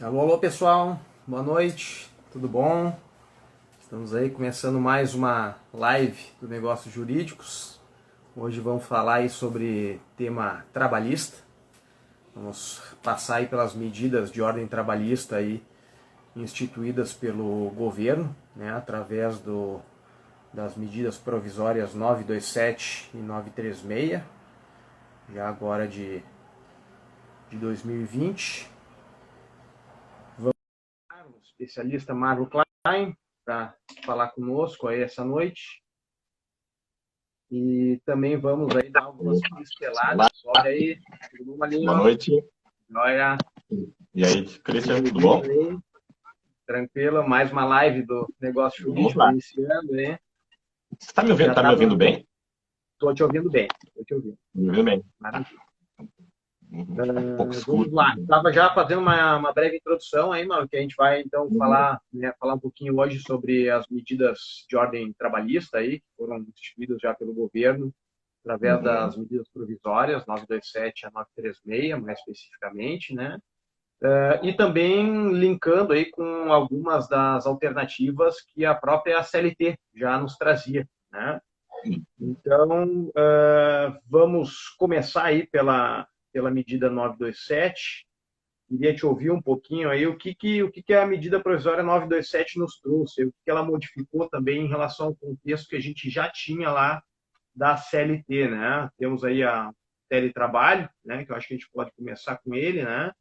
Alô, alô pessoal, boa noite, tudo bom? Estamos aí começando mais uma live do Negócios Jurídicos. Hoje vamos falar aí sobre tema trabalhista. Vamos passar aí pelas medidas de ordem trabalhista aí instituídas pelo governo, né, através das medidas provisórias 927 e 936, já agora de 2020. O especialista Marlo Klein para falar conosco aí essa noite. E também vamos aí dar algumas pinceladas. Olha aí, tudo bom ali, Boa ó. noite. Olha, E aí, Christian, tudo bem-vindo bom? aí. Tranquilo, mais uma live do Negócio Vamos Jurídico lá. iniciando aí. Você está me ouvindo, Já estava, bem? estou te ouvindo bem, estou te ouvindo. Me ouvindo bem. Tá. Maravilha. Tá um pouco escuro. Vamos lá. Estava já fazendo uma breve introdução aí, mano, que a gente vai então falar, né, falar um pouquinho hoje sobre as medidas de ordem trabalhista aí, que foram instituídas já pelo governo, através Uhum. das medidas provisórias 927 a 936, mais especificamente, né? E também linkando aí com algumas das alternativas que a própria CLT já nos trazia, né? Então, vamos começar aí pela medida 927. Queria te ouvir um pouquinho aí o que a medida provisória 927 nos trouxe, o que ela modificou também em relação ao contexto que a gente já tinha lá da CLT, né? Temos aí a teletrabalho, né? Que eu acho que a gente pode começar com ele, né?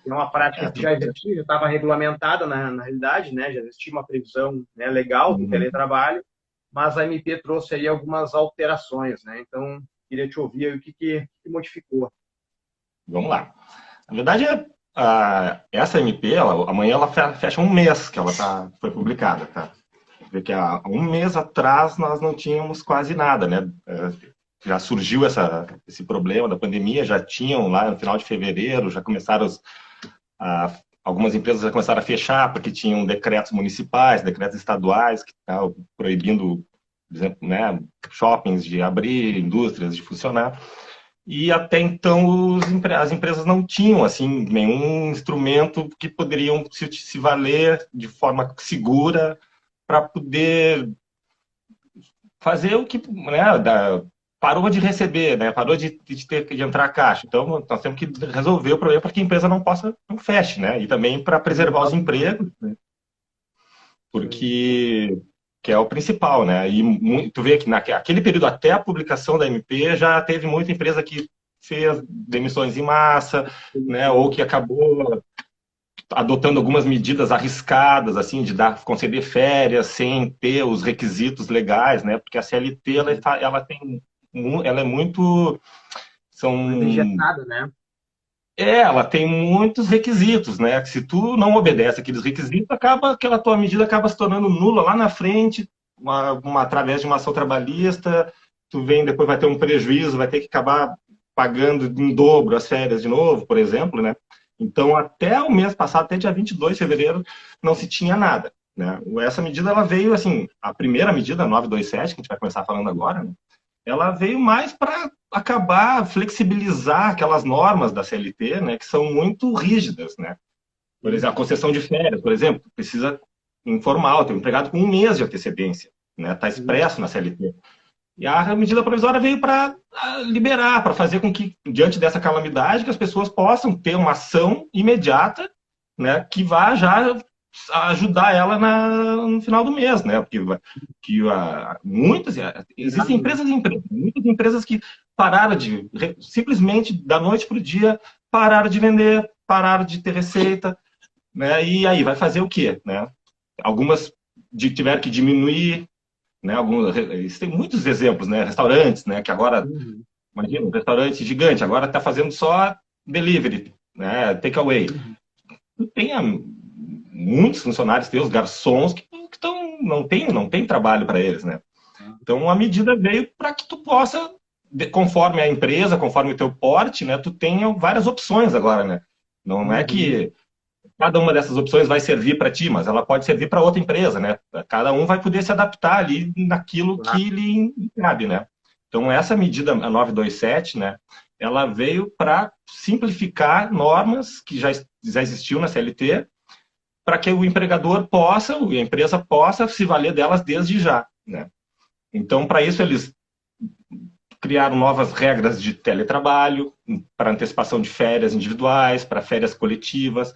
É uma prática que Tudo já bem. existia, já estava regulamentada na realidade, né? Já existia uma previsão, né, legal do Uhum. teletrabalho, mas a MP trouxe aí algumas alterações, né? Então, queria te ouvir aí o que modificou. Vamos lá. Na verdade, essa MP, amanhã ela fecha um mês que ela foi publicada, tá? Vê que há um mês atrás nós não tínhamos quase nada, né? Já surgiu esse problema da pandemia, já tinham lá no final de fevereiro, já começaram algumas empresas já começaram a fechar porque tinham decretos municipais, decretos estaduais que estavam proibindo, por exemplo, né, shoppings de abrir, indústrias de funcionar. E até então as empresas não tinham assim nenhum instrumento que poderiam se valer de forma segura para poder fazer o que, né, parou de receber, né, parou de ter de entrar a caixa. Então, nós temos que resolver o problema para que a empresa não feche, né, e também para preservar os empregos, né, porque que é o principal, né, e tu vê que naquele período até a publicação da MP já teve muita empresa que fez demissões em massa, né, ou que acabou adotando algumas medidas arriscadas, assim, de conceder férias sem ter os requisitos legais, né? Porque a CLT ela é muito Mais são engessada, né? ela tem muitos requisitos, né? Que se tu não obedece aqueles requisitos, aquela tua medida acaba se tornando nula lá na frente, através de uma ação trabalhista, tu vem depois vai ter um prejuízo, vai ter que acabar pagando em dobro as férias de novo, por exemplo, né? Então, até o mês passado, até dia 22 de fevereiro, não se tinha nada, né? Essa medida, ela veio, assim, a primeira medida, 927, que a gente vai começar falando agora, né? Ela veio mais para acabar, flexibilizar aquelas normas da CLT, né, que são muito rígidas, né? Por exemplo, a concessão de férias, por exemplo, precisa informar o teu empregado com um mês de antecedência, né? Está expresso na CLT. E a medida provisória veio para liberar, para fazer com que, diante dessa calamidade, que as pessoas possam ter uma ação imediata, né, que vá já ajudar ela no final do mês, né? Porque muitas existem muitas empresas que pararam simplesmente da noite para o dia pararam de vender, pararam de ter receita, né? E aí vai fazer o quê, né? Algumas tiveram que diminuir, né? Tem muitos exemplos, né? Restaurantes, né? Que agora, Uhum. imagina, um restaurante gigante, agora está fazendo só delivery, né? Takeaway. Uhum. Tem muitos funcionários teus, garçons, que não tem trabalho para eles, né? Então a medida veio para que tu possa, conforme a empresa, conforme o teu porte, né? Tu tenha várias opções agora, né? Não é Uhum. que cada uma dessas opções vai servir para ti, mas ela pode servir para outra empresa, né? Cada um vai poder se adaptar ali naquilo Claro. que lhe cabe, né? Então essa medida, a 927, né? ela veio para simplificar normas que já existiam na CLT, para que o empregador possa, a empresa possa se valer delas desde já, né? Então, para isso, eles criaram novas regras de teletrabalho, para antecipação de férias individuais, para férias coletivas,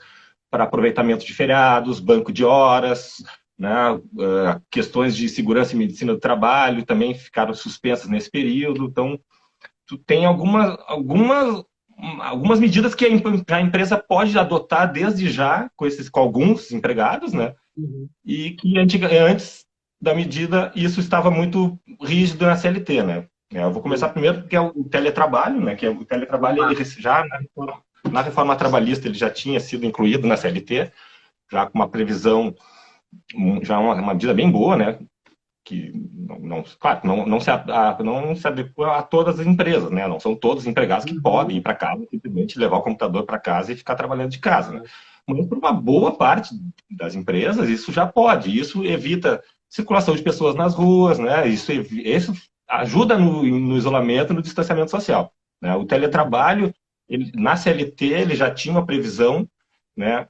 para aproveitamento de feriados, banco de horas, né? Questões de segurança e medicina do trabalho também ficaram suspensas nesse período. Então, tu tem algumas medidas que a empresa pode adotar desde já com alguns empregados, né? Uhum. E que antes da medida isso estava muito rígido na CLT, né? Eu vou começar primeiro porque é o teletrabalho, né? Que é o teletrabalho, ele já na reforma trabalhista ele já tinha sido incluído na CLT, já com uma previsão, já uma medida bem boa, né? Que claro, não se adequa a todas as empresas, né? Não são todos os empregados que podem ir para casa, simplesmente levar o computador para casa e ficar trabalhando de casa, né? Mas para uma boa parte das empresas isso já pode. Isso evita circulação de pessoas nas ruas, né? Isso ajuda no isolamento, no distanciamento social, né? O teletrabalho, na CLT, ele já tinha uma previsão, né?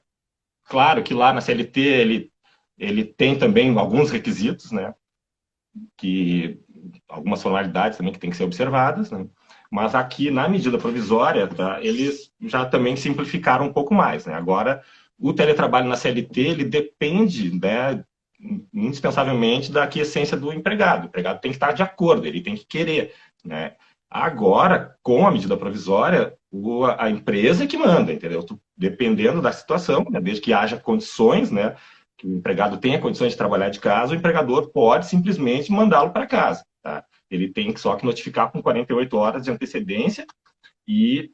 Claro que lá na CLT ele tem também alguns requisitos, né? Que algumas formalidades também que têm que ser observadas, né? Mas aqui na medida provisória, tá, eles já também simplificaram um pouco mais, né? Agora, o teletrabalho na CLT, ele depende, né, indispensavelmente da aquiescência do empregado. O empregado tem que estar de acordo, ele tem que querer, né? Agora, com a medida provisória, a empresa é que manda, entendeu? Dependendo da situação, né, desde que haja condições, né, que o empregado tenha condições de trabalhar de casa, o empregador pode simplesmente mandá-lo para casa, tá? Ele tem só que notificar com 48 horas de antecedência e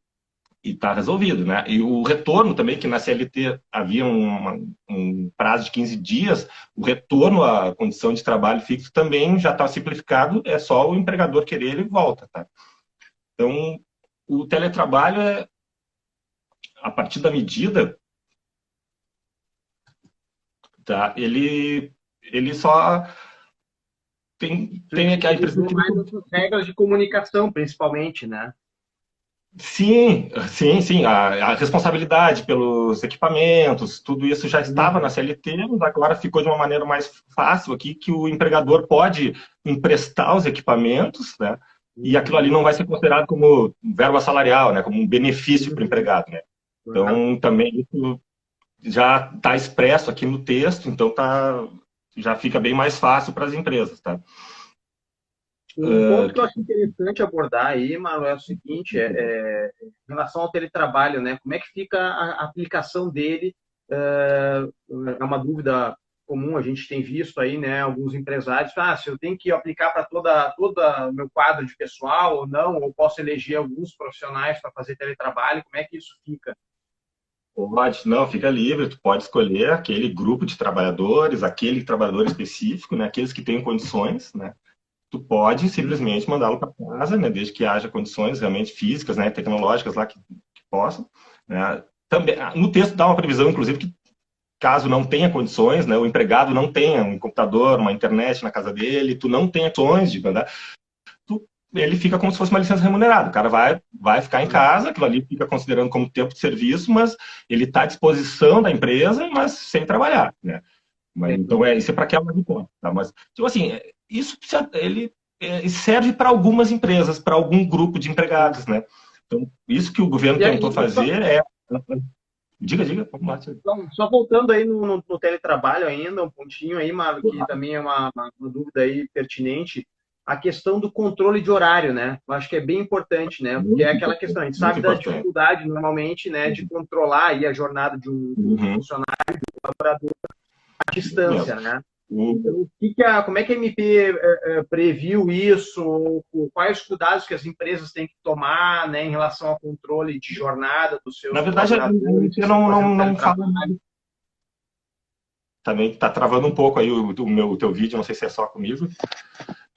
está resolvido, né? E o retorno também, que na CLT havia um prazo de 15 dias, o retorno à condição de trabalho fixo também já está simplificado, é só o empregador querer, ele volta, tá? Então, o teletrabalho, a partir da medida, tá? Ele só tem a impressão que... mais as regras de comunicação, principalmente, né? Sim, sim, sim. A responsabilidade pelos equipamentos, tudo isso já estava na CLT, mas agora ficou de uma maneira mais fácil aqui, que o empregador pode emprestar os equipamentos, né? E aquilo ali não vai ser considerado como verba salarial, né? Como um benefício para o empregado, né? Então, também isso já está expresso aqui no texto, então já fica bem mais fácil para as empresas, tá? Um ponto que eu acho interessante abordar aí, Marlon, é o seguinte, em relação ao teletrabalho, né? Como é que fica a aplicação dele? É uma dúvida comum, a gente tem visto aí, né? Alguns empresários, se eu tenho que aplicar para toda o meu quadro de pessoal ou não, ou posso eleger alguns profissionais para fazer teletrabalho, como é que isso fica? Pode, não, fica livre, tu pode escolher aquele grupo de trabalhadores, aquele trabalhador específico, né? Aqueles que têm condições, né? Tu pode simplesmente mandá-lo para casa, né, desde que haja condições realmente físicas, né, tecnológicas lá que possam, né. Também, no texto dá uma previsão, inclusive, que caso não tenha condições, né, o empregado não tenha um computador, uma internet na casa dele, tu não tenha condições de mandar, ele fica como se fosse uma licença remunerada. O cara vai ficar em casa, aquilo ali fica considerando como tempo de serviço, mas ele está à disposição da empresa, mas sem trabalhar, né. Mas, então, isso é para aquela de conta, tá? Mas, tipo assim, isso ele serve para algumas empresas, para algum grupo de empregados, né? Então, isso que o governo tentou fazer é... Diga, vamos lá. Só voltando aí no teletrabalho ainda, um pontinho aí, Marlon, que também é uma dúvida aí pertinente, a questão do controle de horário, né? Eu acho que é bem importante, né? Porque é aquela questão, a gente sabe da dificuldade, normalmente, né, de controlar aí a jornada de um funcionário, de um colaborador, à distância, né? Então, como é que a MP previu isso? Quais os cuidados que as empresas têm que tomar, né, em relação ao controle de jornada dos seus colaboradores? Na verdade, a MP não fala nada. Também está travando um pouco aí o teu vídeo, não sei se é só comigo.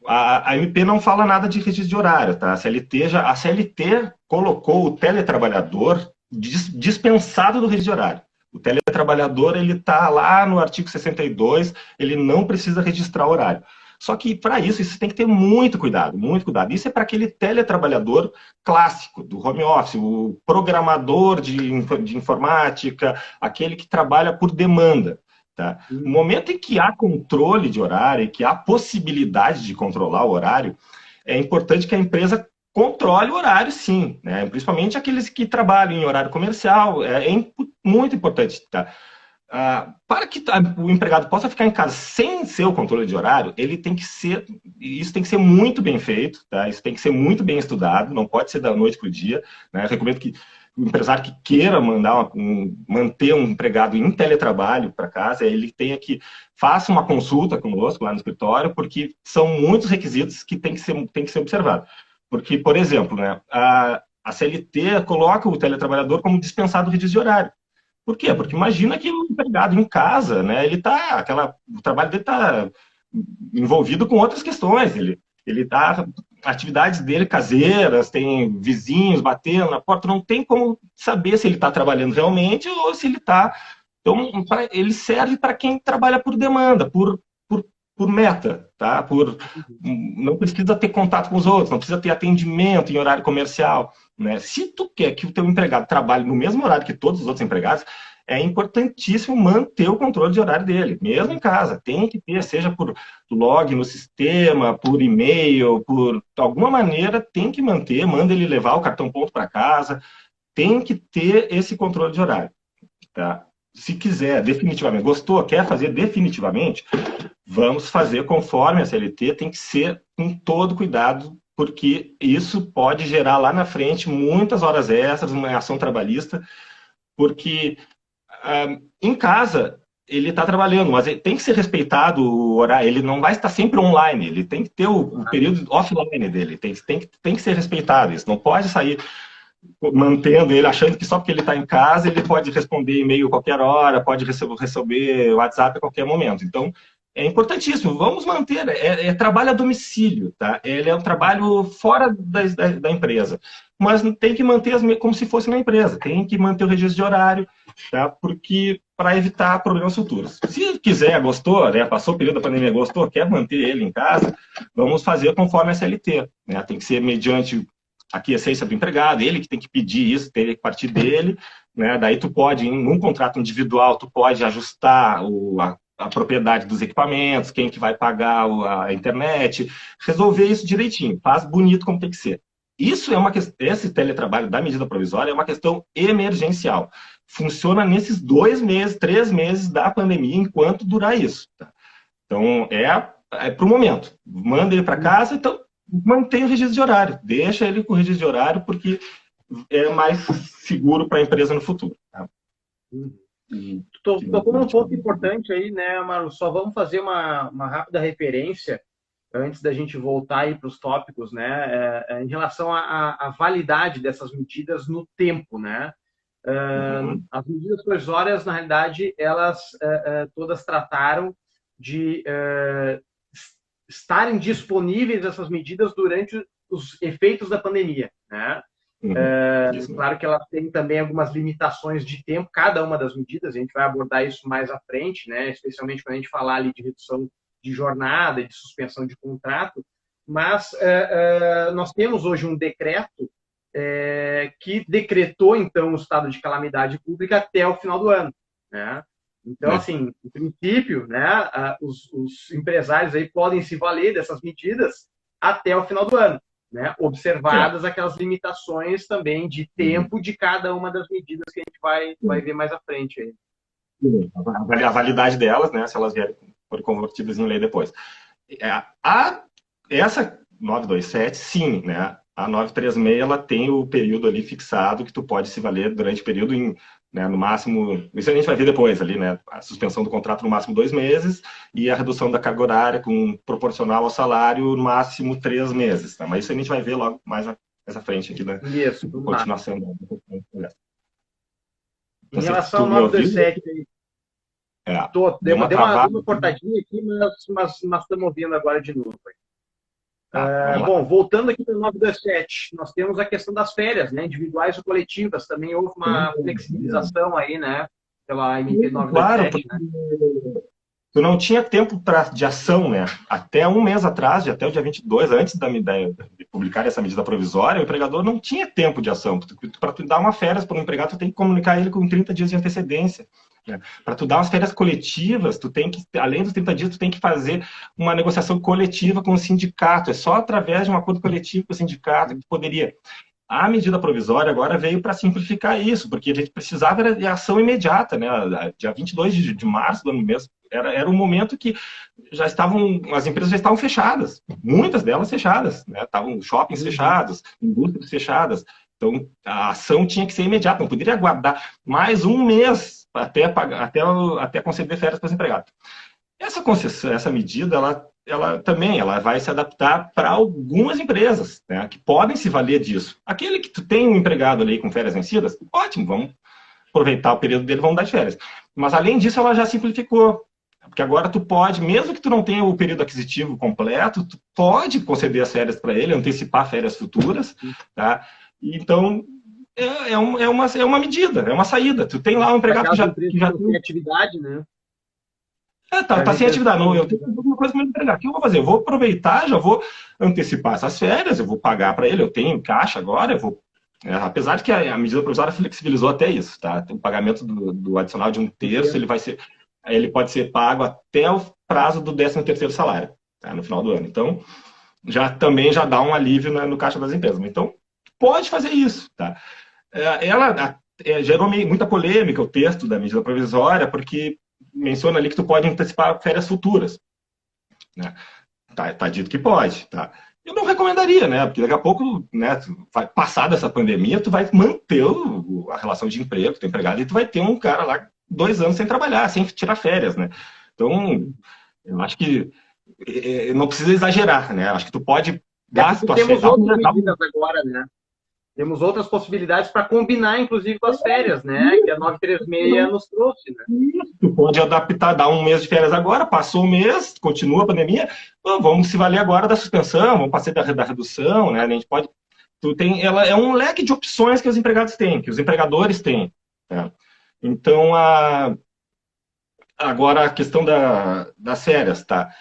A MP não fala nada de registro de horário, tá? A CLT colocou o teletrabalhador dispensado do registro de horário. O teletrabalhador, ele está lá no artigo 62, ele não precisa registrar horário. Só que para isso tem que ter muito cuidado, muito cuidado. Isso é para aquele teletrabalhador clássico, do home office, o programador de informática, aquele que trabalha por demanda. Tá? No momento em que há controle de horário, que há possibilidade de controlar o horário, é importante que a empresa controle o horário, sim, né? Principalmente aqueles que trabalham em horário comercial, muito importante. Tá? Para que o empregado possa ficar em casa sem ser o controle de horário, isso tem que ser muito bem feito, tá? Isso tem que ser muito bem estudado, não pode ser da noite para o dia. Né? Eu recomendo que o empresário que queira manter um empregado em teletrabalho para casa, ele faça uma consulta conosco lá no escritório, porque são muitos requisitos que tem que ser observado. Porque, por exemplo, né, a CLT coloca o teletrabalhador como dispensado de registro de horário. Por quê? Porque imagina que o empregado em casa, né, o trabalho dele está envolvido com outras questões. Ele tá, atividades dele caseiras, tem vizinhos batendo na porta, não tem como saber se ele está trabalhando realmente ou se ele está. Então, ele serve para quem trabalha por demanda, por meta, tá? Não precisa ter contato com os outros, não precisa ter atendimento em horário comercial, né? Se tu quer que o teu empregado trabalhe no mesmo horário que todos os outros empregados, é importantíssimo manter o controle de horário dele, mesmo em casa. Tem que ter, seja por log no sistema, por e-mail, por alguma maneira, tem que manter, manda ele levar o cartão ponto para casa, tem que ter esse controle de horário, tá? Se quiser, definitivamente, gostou, quer fazer definitivamente, vamos fazer conforme a CLT, tem que ser com todo cuidado, porque isso pode gerar lá na frente muitas horas extras, uma ação trabalhista, porque em casa ele está trabalhando, mas tem que ser respeitado o horário, ele não vai estar sempre online, ele tem que ter o período offline dele, tem que ser respeitado isso, não pode sair mantendo ele, achando que só porque ele está em casa, ele pode responder e-mail a qualquer hora, pode receber WhatsApp a qualquer momento. Então, é importantíssimo, vamos manter, trabalho a domicílio, tá? Ele é um trabalho fora da empresa, mas tem que manter como se fosse na empresa, tem que manter o registro de horário, tá? Porque para evitar problemas futuros. Se quiser, gostou, né? Passou o período da pandemia, gostou, quer manter ele em casa, vamos fazer conforme a CLT, né? Tem que ser mediante a aquiescência do empregado, ele que tem que pedir isso, tem que partir dele, né? Daí tu pode, num contrato individual, tu pode ajustar a propriedade dos equipamentos, quem que vai pagar a internet, resolver isso direitinho, faz bonito como tem que ser. Isso esse teletrabalho da medida provisória é uma questão emergencial. Funciona nesses 2 meses, 3 meses da pandemia, enquanto durar isso. Tá? Então, para o momento. Manda ele para casa, então mantém o registro de horário. Deixa ele com o registro de horário, porque é mais seguro para a empresa no futuro. Tá? Tocou um ponto importante aí, né, Maru? Só vamos fazer uma rápida referência antes da gente voltar aí para os tópicos, né, em relação à validade dessas medidas no tempo, né? As medidas provisórias, na realidade, elas todas trataram de estarem disponíveis essas medidas durante os efeitos da pandemia, né? Claro que ela tem também algumas limitações de tempo, cada uma das medidas, a gente vai abordar isso mais à frente, né? Especialmente quando a gente falar ali de redução de jornada e de suspensão de contrato, mas nós temos hoje um decreto que decretou, então, o estado de calamidade pública até o final do ano, né? Então, assim, em princípio, né, os empresários aí podem se valer dessas medidas até o final do ano, né? Observadas aquelas limitações também de tempo de cada uma das medidas que a gente vai ver mais à frente aí. A validade delas, né, se elas forem convertidas em lei depois. Essa 927, sim, né? A 936, ela tem o período ali fixado que tu pode se valer durante o período né, no máximo, isso a gente vai ver depois ali, né? A suspensão do contrato no máximo 2 meses e a redução da carga horária proporcional ao salário no máximo 3 meses, tá? Mas isso a gente vai ver logo mais à frente aqui da continuação da conversa. Em relação ao 927, deu uma cortadinha aqui, mas estamos ouvindo agora de novo. Bom, voltando aqui para o 927, nós temos a questão das férias, né, individuais ou coletivas. Também houve uma flexibilização aí, né, pela MP 927. Claro, né? tu não tinha tempo de ação, né? Até um mês atrás, até o dia 22, antes de publicar essa medida provisória, o empregador não tinha tempo de ação. Para tu dar uma férias para um empregado, tu tem que comunicar ele com 30 dias de antecedência. Né? Para tu dar umas férias coletivas, tu tem que, além dos 30 dias, tu tem que fazer uma negociação coletiva com o sindicato. É só através de um acordo coletivo com o sindicato que tu poderia. A medida provisória agora veio para simplificar isso, porque a gente precisava de ação imediata, né? Dia 22 de março do ano mesmo, era um momento que as empresas já estavam fechadas, muitas delas fechadas, né? Estavam shoppings fechados, indústrias fechadas, então a ação tinha que ser imediata, não poderia aguardar mais um mês até conceder férias para os empregados. Essa concessão, essa medida, ela vai se adaptar para algumas empresas, né, que podem se valer disso. Aquele que tu tem um empregado ali com férias vencidas, ótimo, vamos aproveitar o período dele, vamos dar de férias. Mas além disso, ela já simplificou, porque agora tu pode, mesmo que tu não tenha o período aquisitivo completo, tu pode conceder as férias para ele, antecipar férias futuras, tá? Então é uma medida, é uma saída. Tu tem lá um empregado que já tem atividade, né? Tá sem atividade. Não, eu tenho alguma coisa para me entregar. O que eu vou fazer? Eu vou aproveitar, já vou antecipar essas férias, eu vou pagar para ele, eu tenho caixa agora, eu vou. Apesar de que a medida provisória flexibilizou até isso, tá? O pagamento do adicional de 1/3, ele pode ser pago até o prazo do 13º salário, tá? No final do ano. Então, também já dá um alívio no caixa das empresas. Então, pode fazer isso, tá? Ela gerou muita polêmica o texto da medida provisória, porque menciona ali que tu pode antecipar férias futuras. Né? Tá dito que pode. Tá? Eu não recomendaria, né? Porque daqui a pouco, né, vai passar dessa pandemia, tu vai manter a relação de emprego, teu empregado, e tu vai ter um cara lá 2 anos sem trabalhar, sem tirar férias, né? Então, eu acho que não precisa exagerar, né? Acho que tu pode dar as tuas férias. Temos outras medidas agora, né? Temos outras possibilidades para combinar, inclusive, com as férias, né? Que a 936 nos trouxe, né? Tu pode adaptar, dar um mês de férias agora, passou o mês, continua a pandemia, vamos se valer agora da suspensão, vamos passar da redução, né? A gente pode. Ela é um leque de opções que os empregados têm, que os empregadores têm. Né? Então, agora a questão das férias, tá?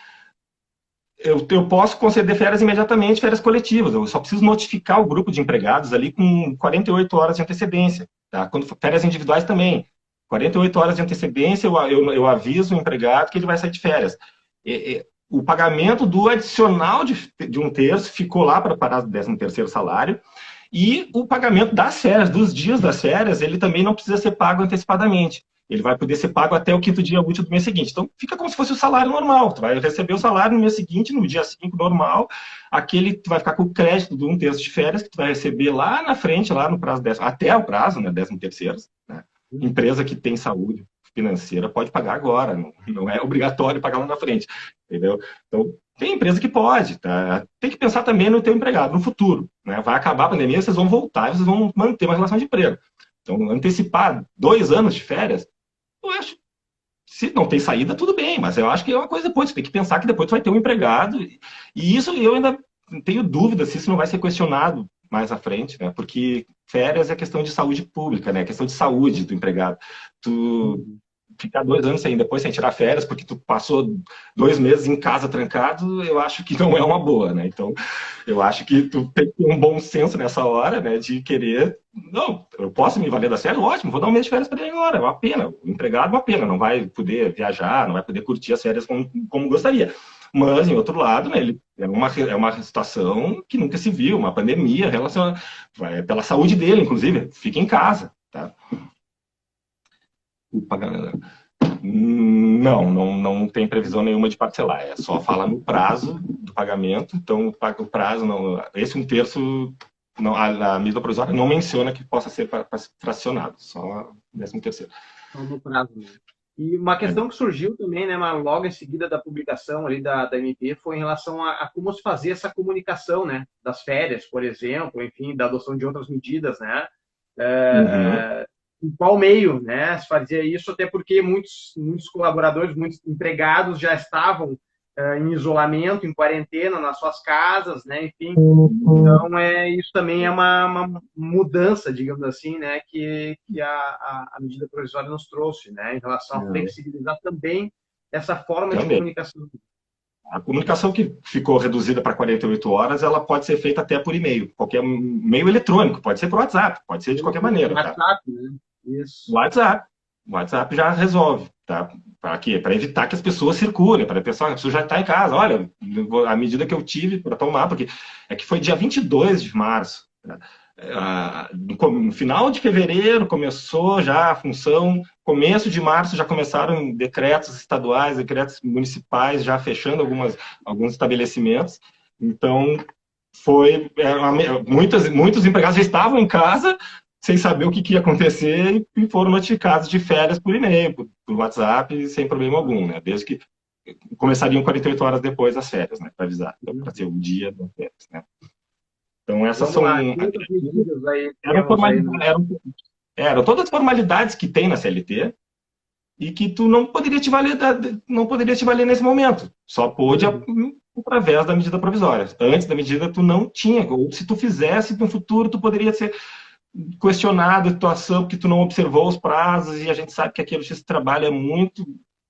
Eu posso conceder férias imediatamente, férias coletivas. Eu só preciso notificar o grupo de empregados ali com 48 horas de antecedência. Tá? Férias individuais também. 48 horas de antecedência, eu aviso o empregado que ele vai sair de férias. O pagamento do adicional de 1/3 ficou lá para parar do 13º salário. E o pagamento das férias, dos dias das férias, ele também não precisa ser pago antecipadamente. Ele vai poder ser pago até o 5º dia útil do mês seguinte. Então, fica como se fosse o salário normal. Tu vai receber o salário no mês seguinte, no dia 5 normal. Tu vai ficar com o crédito de 1/3 de férias, que tu vai receber lá na frente, lá no prazo, até o prazo, né, 13º. Né? Empresa que tem saúde financeira pode pagar agora, não é obrigatório pagar lá na frente. Entendeu? Então, tem empresa que pode. Tá? Tem que pensar também no teu empregado, no futuro. Né? Vai acabar a pandemia, vocês vão voltar e vocês vão manter uma relação de emprego. Então, antecipar 2 anos de férias, eu acho, se não tem saída, tudo bem, mas eu acho que é uma coisa depois, você tem que pensar que depois tu vai ter um empregado, e isso eu ainda tenho dúvida se isso não vai ser questionado mais à frente, né? Porque férias é questão de saúde pública, né? É questão de saúde do empregado. Tu ficar 2 anos depois sem tirar férias, porque tu passou 2 meses em casa trancado, eu acho que não é uma boa, né? Então, eu acho que tu tem que ter um bom senso nessa hora, né? De querer, não, eu posso me valer das férias, ótimo, vou dar um mês de férias para ele agora, é uma pena. O empregado é uma pena, não vai poder viajar, não vai poder curtir as férias como gostaria. Mas, em outro lado, né, é uma situação que nunca se viu, uma pandemia relacionada pela saúde dele, inclusive, fica em casa, tá? Não tem previsão nenhuma de parcelar. É só falar no prazo do pagamento. Então, o prazo, esse 1/3, a medida provisória não menciona que possa ser fracionado, só 13º. Só no prazo. E uma questão que surgiu também, né, logo em seguida da publicação ali da MP, foi em relação a como se fazer essa comunicação, né, das férias, por exemplo, enfim, da adoção de outras medidas, né? Em qual meio, né, se fazia isso, até porque muitos colaboradores, muitos empregados já estavam em isolamento, em quarentena, nas suas casas, né, enfim. Então, isso também é uma mudança, digamos assim, né, que a medida provisória nos trouxe, né, em relação a flexibilizar também essa forma de Também. comunicação. A comunicação que ficou reduzida para 48 horas, ela pode ser feita até por e-mail, qualquer meio eletrônico, pode ser por WhatsApp, pode ser de qualquer maneira, tá? WhatsApp, né? Isso. WhatsApp. O WhatsApp já resolve, tá? Para quê? Para evitar que as pessoas circulem, para a pessoa já está em casa. Olha, a medida que eu tive para tomar, porque é que foi dia 22 de março. Tá? No final de fevereiro começou já a função, começo de março já começaram decretos estaduais, decretos municipais, já fechando alguns estabelecimentos. Então, muitos empregados já estavam em casa sem saber o que ia acontecer e foram notificados de férias por e-mail, por WhatsApp, sem problema algum, né? Desde que começariam 48 horas depois das férias, né? Para avisar, então, para ser o dia das férias, né? Então, essas Vamos são... lá, quantas medidas aí Eram, temos aí no... eram todas as formalidades que tem na CLT e que tu não poderia te valer nesse momento. Só pôde através da medida provisória. Antes da medida, tu não tinha. Ou se tu fizesse, no futuro, tu poderia ser questionado a situação porque tu não observou os prazos e a gente sabe que aquele justiça de trabalho é muito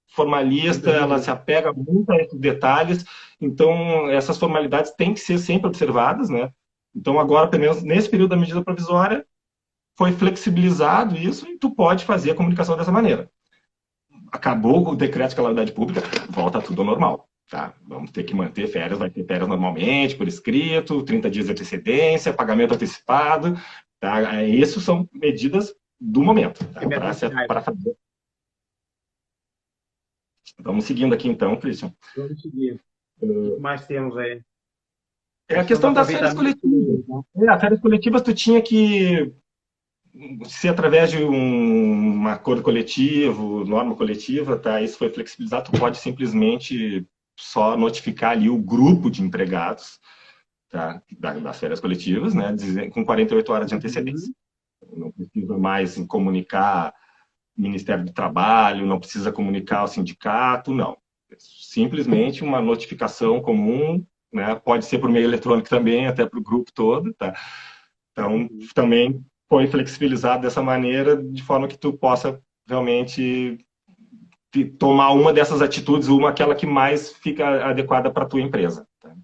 formalista, ela se apega muito a esses detalhes, então essas formalidades têm que ser sempre observadas, né? Então agora, pelo menos nesse período da medida provisória, foi flexibilizado isso e tu pode fazer a comunicação dessa maneira. Acabou o decreto de calamidade pública, volta tudo ao normal. Tá? Vamos ter que manter férias, vai ter férias normalmente, por escrito, 30 dias de antecedência, pagamento antecipado. Tá? Essas são medidas do momento. Tá? Para fazer. Vamos seguindo aqui então, Christian. Vamos seguir. O que mais temos aí? É a questão das férias coletivas. As férias coletivas tu tinha que se através de um acordo coletivo, norma coletiva, tá? Isso foi flexibilizado, tu pode simplesmente só notificar ali o grupo de empregados, tá? Das férias coletivas, né? Com 48 horas de antecedência. Não precisa mais comunicar o Ministério do Trabalho, não precisa comunicar o sindicato, não. Simplesmente uma notificação comum, né? Pode ser por meio eletrônico também, até para o grupo todo, tá? Então, também foi flexibilizado dessa maneira, de forma que tu possa realmente tomar uma dessas atitudes, aquela que mais fica adequada para a tua empresa. Tá?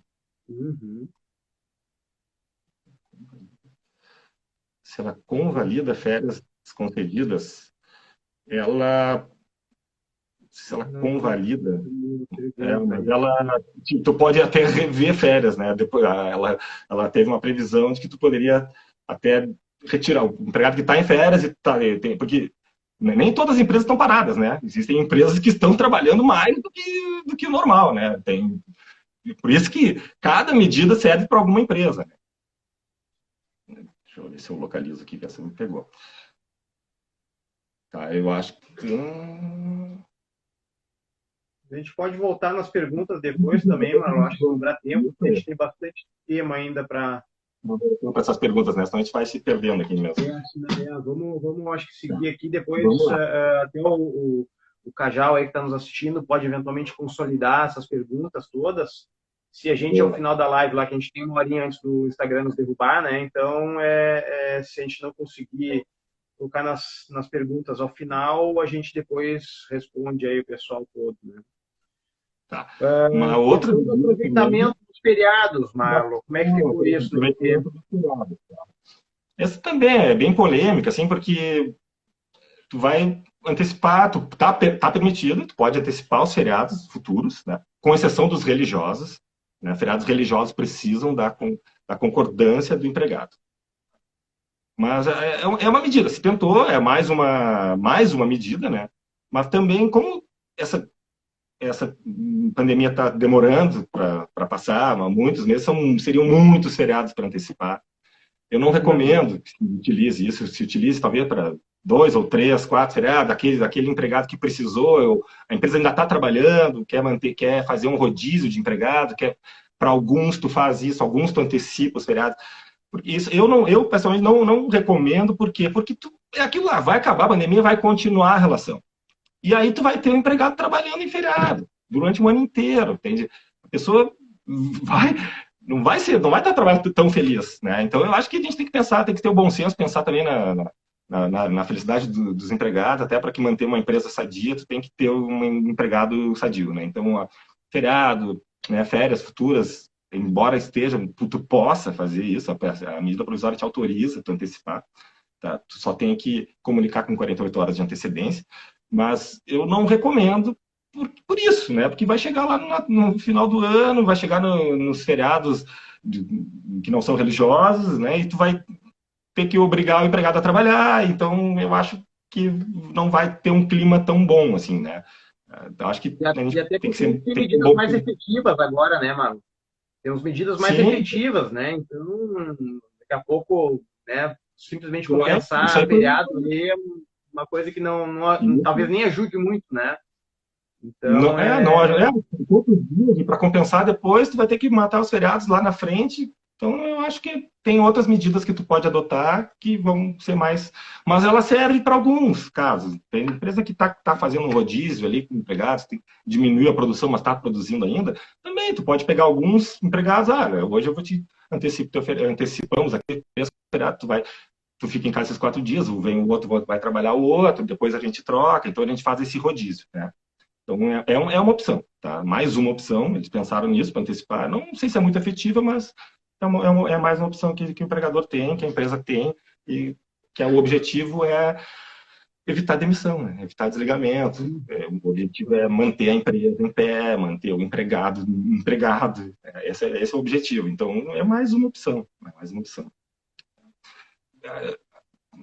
Se ela convalida férias concedidas, se ela convalida, mas tu pode até rever férias, né? Depois, ela teve uma previsão de que tu poderia até retirar o empregado que está em férias, porque nem todas as empresas estão paradas, né? Existem empresas que estão trabalhando mais do que o normal, né? Por isso que cada medida serve para alguma empresa. Né? Deixa eu ver se eu localizo aqui, que essa me pegou. Tá, eu acho que... A gente pode voltar nas perguntas depois também, Marlon. Acho que vai sobrar tempo, porque a gente tem bastante tema ainda para essas perguntas, né? Senão a gente vai se perdendo aqui mesmo. Vamos acho que seguir aqui depois. Até o Cajal aí que está nos assistindo pode eventualmente consolidar essas perguntas todas. Se a gente, ao final da live lá, que a gente tem uma horinha antes do Instagram nos derrubar, né? Então, se a gente não conseguir colocar nas perguntas ao final, a gente depois responde aí o pessoal todo, né? Tá. Uma outra... O aproveitamento dos feriados, Marlon. Como é que ficou isso? Essa também é bem polêmica, assim, porque tu vai antecipar, tá permitido, tu pode antecipar os feriados futuros, né? Com exceção dos religiosos, né? Feriados religiosos precisam da concordância do empregado. Mas é uma medida, se tentou, é mais uma medida, né? Mas também, como essa pandemia está demorando para passar, muitos meses, seriam muitos feriados para antecipar. Eu não recomendo que se utilize isso, se utilize talvez para 2 ou 3, 4 feriados, aquele empregado que precisou, a empresa ainda está trabalhando, quer fazer um rodízio de empregado, para alguns tu faz isso, alguns tu antecipa os feriados. Porque isso, eu pessoalmente não recomendo, por quê? Porque aquilo lá vai acabar, a pandemia vai continuar a relação. E aí tu vai ter um empregado trabalhando em feriado, durante um ano inteiro, entende? A pessoa não vai estar trabalhando tão feliz, né? Então eu acho que a gente tem que pensar, tem que ter o bom senso, pensar também na felicidade dos empregados, até para que manter uma empresa sadia, tu tem que ter um empregado sadio, né? Então, ó, feriado, né, férias futuras, embora esteja, tu possa fazer isso, a medida provisória te autoriza tu antecipar, tá? Tu só tem que comunicar com 48 horas de antecedência, mas eu não recomendo por isso, né? Porque vai chegar lá no final do ano, vai chegar nos feriados que não são religiosos, né? E tu vai ter que obrigar o empregado a trabalhar, então eu acho que não vai ter um clima tão bom, assim, né? Eu acho que a gente E até tem que porque ser... tem Tem que ter um medidas bom... mais efetivas agora, né, mano? Temos medidas mais Sim, efetivas, né? Então, daqui a pouco, né, simplesmente isso compensar aí feriado ali é uma coisa que talvez nem ajude muito, né? Então, não, poucos dias, e para compensar depois, tu vai ter que matar os feriados lá na frente. Então, eu acho que tem outras medidas que tu pode adotar que vão ser mais... Mas ela serve para alguns casos. Tem empresa que está fazendo um rodízio ali com empregados, diminuiu a produção, mas está produzindo ainda. Também, tu pode pegar alguns empregados, hoje eu vou te antecipamos aqui, feriado, tu fica em casa esses 4 dias, vem o outro, vai trabalhar o outro, depois a gente troca, então a gente faz esse rodízio, né? Então, é uma opção, tá? Mais uma opção, eles pensaram nisso para antecipar. Não sei se é muito efetiva, mas é mais uma opção que o empregador tem, que a empresa tem, e que o objetivo é evitar demissão, né? Evitar desligamento. O objetivo é manter a empresa em pé, manter o empregado empregado. Esse é o objetivo. Então, é mais uma opção. É mais uma opção.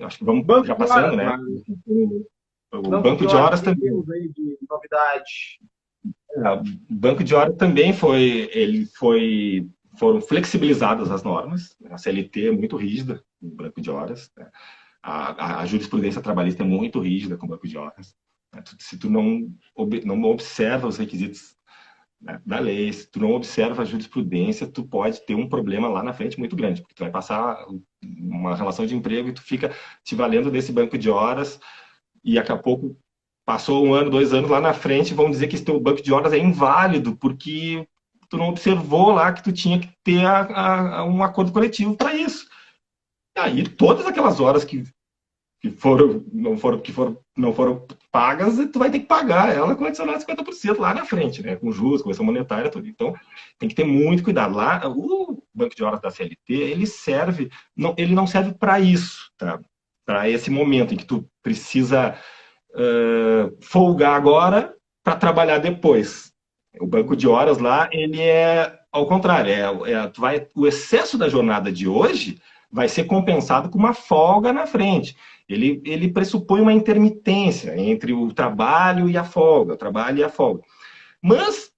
Acho que vamos banco já de passando, horas, né? mano. O Banco banco de de horas, o horas que também. temos aí de novidade? O banco de horas também foram flexibilizadas as normas. A CLT é muito rígida no banco de horas, né? A jurisprudência trabalhista é muito rígida com o banco de horas, né? Se tu não observa os requisitos, né, da lei, se tu não observa a jurisprudência, tu pode ter um problema lá na frente muito grande, porque tu vai passar uma relação de emprego e tu fica te valendo desse banco de horas e daqui a pouco passou 1 ano, 2 anos, lá na frente vão dizer que esse teu banco de horas é inválido, porque tu não observou lá que tu tinha que ter um acordo coletivo para isso. Aí todas aquelas horas não foram pagas, tu vai ter que pagar ela com adicional de 50% lá na frente, né? Com juros, correção monetária, tudo. Então, tem que ter muito cuidado. Lá, o banco de horas da CLT, ele não serve para isso, tá? Para esse momento em que tu precisa folgar agora para trabalhar depois. O banco de horas lá, ele é ao contrário, o excesso da jornada de hoje vai ser compensado com uma folga na frente. Ele pressupõe uma intermitência entre o trabalho e a folga, o trabalho e a folga. Mas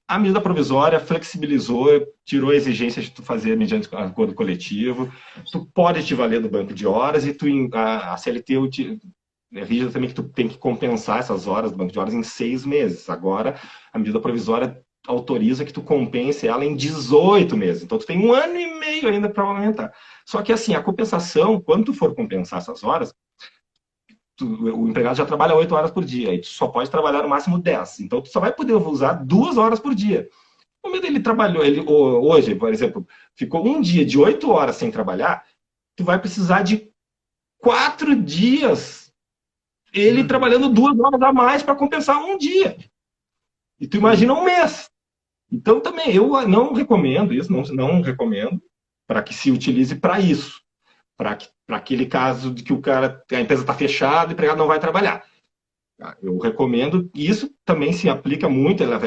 a medida provisória flexibilizou, tirou a exigência de tu fazer mediante acordo coletivo, tu pode te valer do banco de horas e a CLT rígida também que tu tem que compensar essas horas do banco de horas em 6 meses. Agora, a medida provisória autoriza que tu compense ela em 18 meses. Então, tu tem 1 ano e meio ainda para aumentar. Só que, assim, a compensação, quando tu for compensar essas horas, o empregado já trabalha 8 horas por dia, e tu só pode trabalhar no máximo 10. Então, tu só vai poder usar 2 horas por dia. No momento ele trabalhou, hoje, por exemplo, ficou um dia de 8 horas sem trabalhar, tu vai precisar de 4 dias ele trabalhando 2 horas a mais para compensar um dia. E tu imagina um mês. Então, também, eu não recomendo isso, não recomendo para que se utilize para isso. Para aquele caso de que a empresa está fechada e o empregado não vai trabalhar. Eu recomendo, e isso também se aplica muito, ela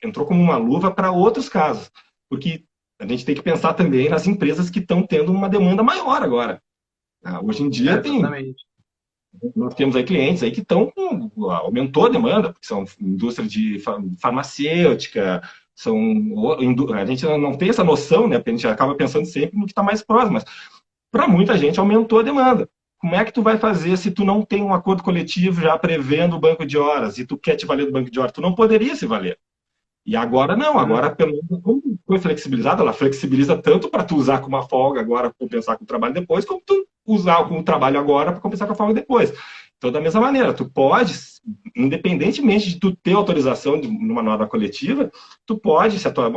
entrou como uma luva para outros casos. Porque a gente tem que pensar também nas empresas que estão tendo uma demanda maior agora. Hoje em dia nós temos aí clientes aí que aumentou a demanda, porque são indústria de farmacêutica, a gente não tem essa noção, né? Porque a gente acaba pensando sempre no que está mais próximo, mas para muita gente aumentou a demanda. Como é que tu vai fazer se tu não tem um acordo coletivo já prevendo o banco de horas e tu quer te valer do banco de horas? Tu não poderia se valer. E agora não, agora pelo menos como foi flexibilizada, ela flexibiliza tanto para tu usar com uma folga agora para compensar com o trabalho depois, como tu usar com o trabalho agora para compensar com a folga depois. Então, da mesma maneira, tu pode, independentemente de tu ter autorização de uma norma coletiva, tu pode, se a tua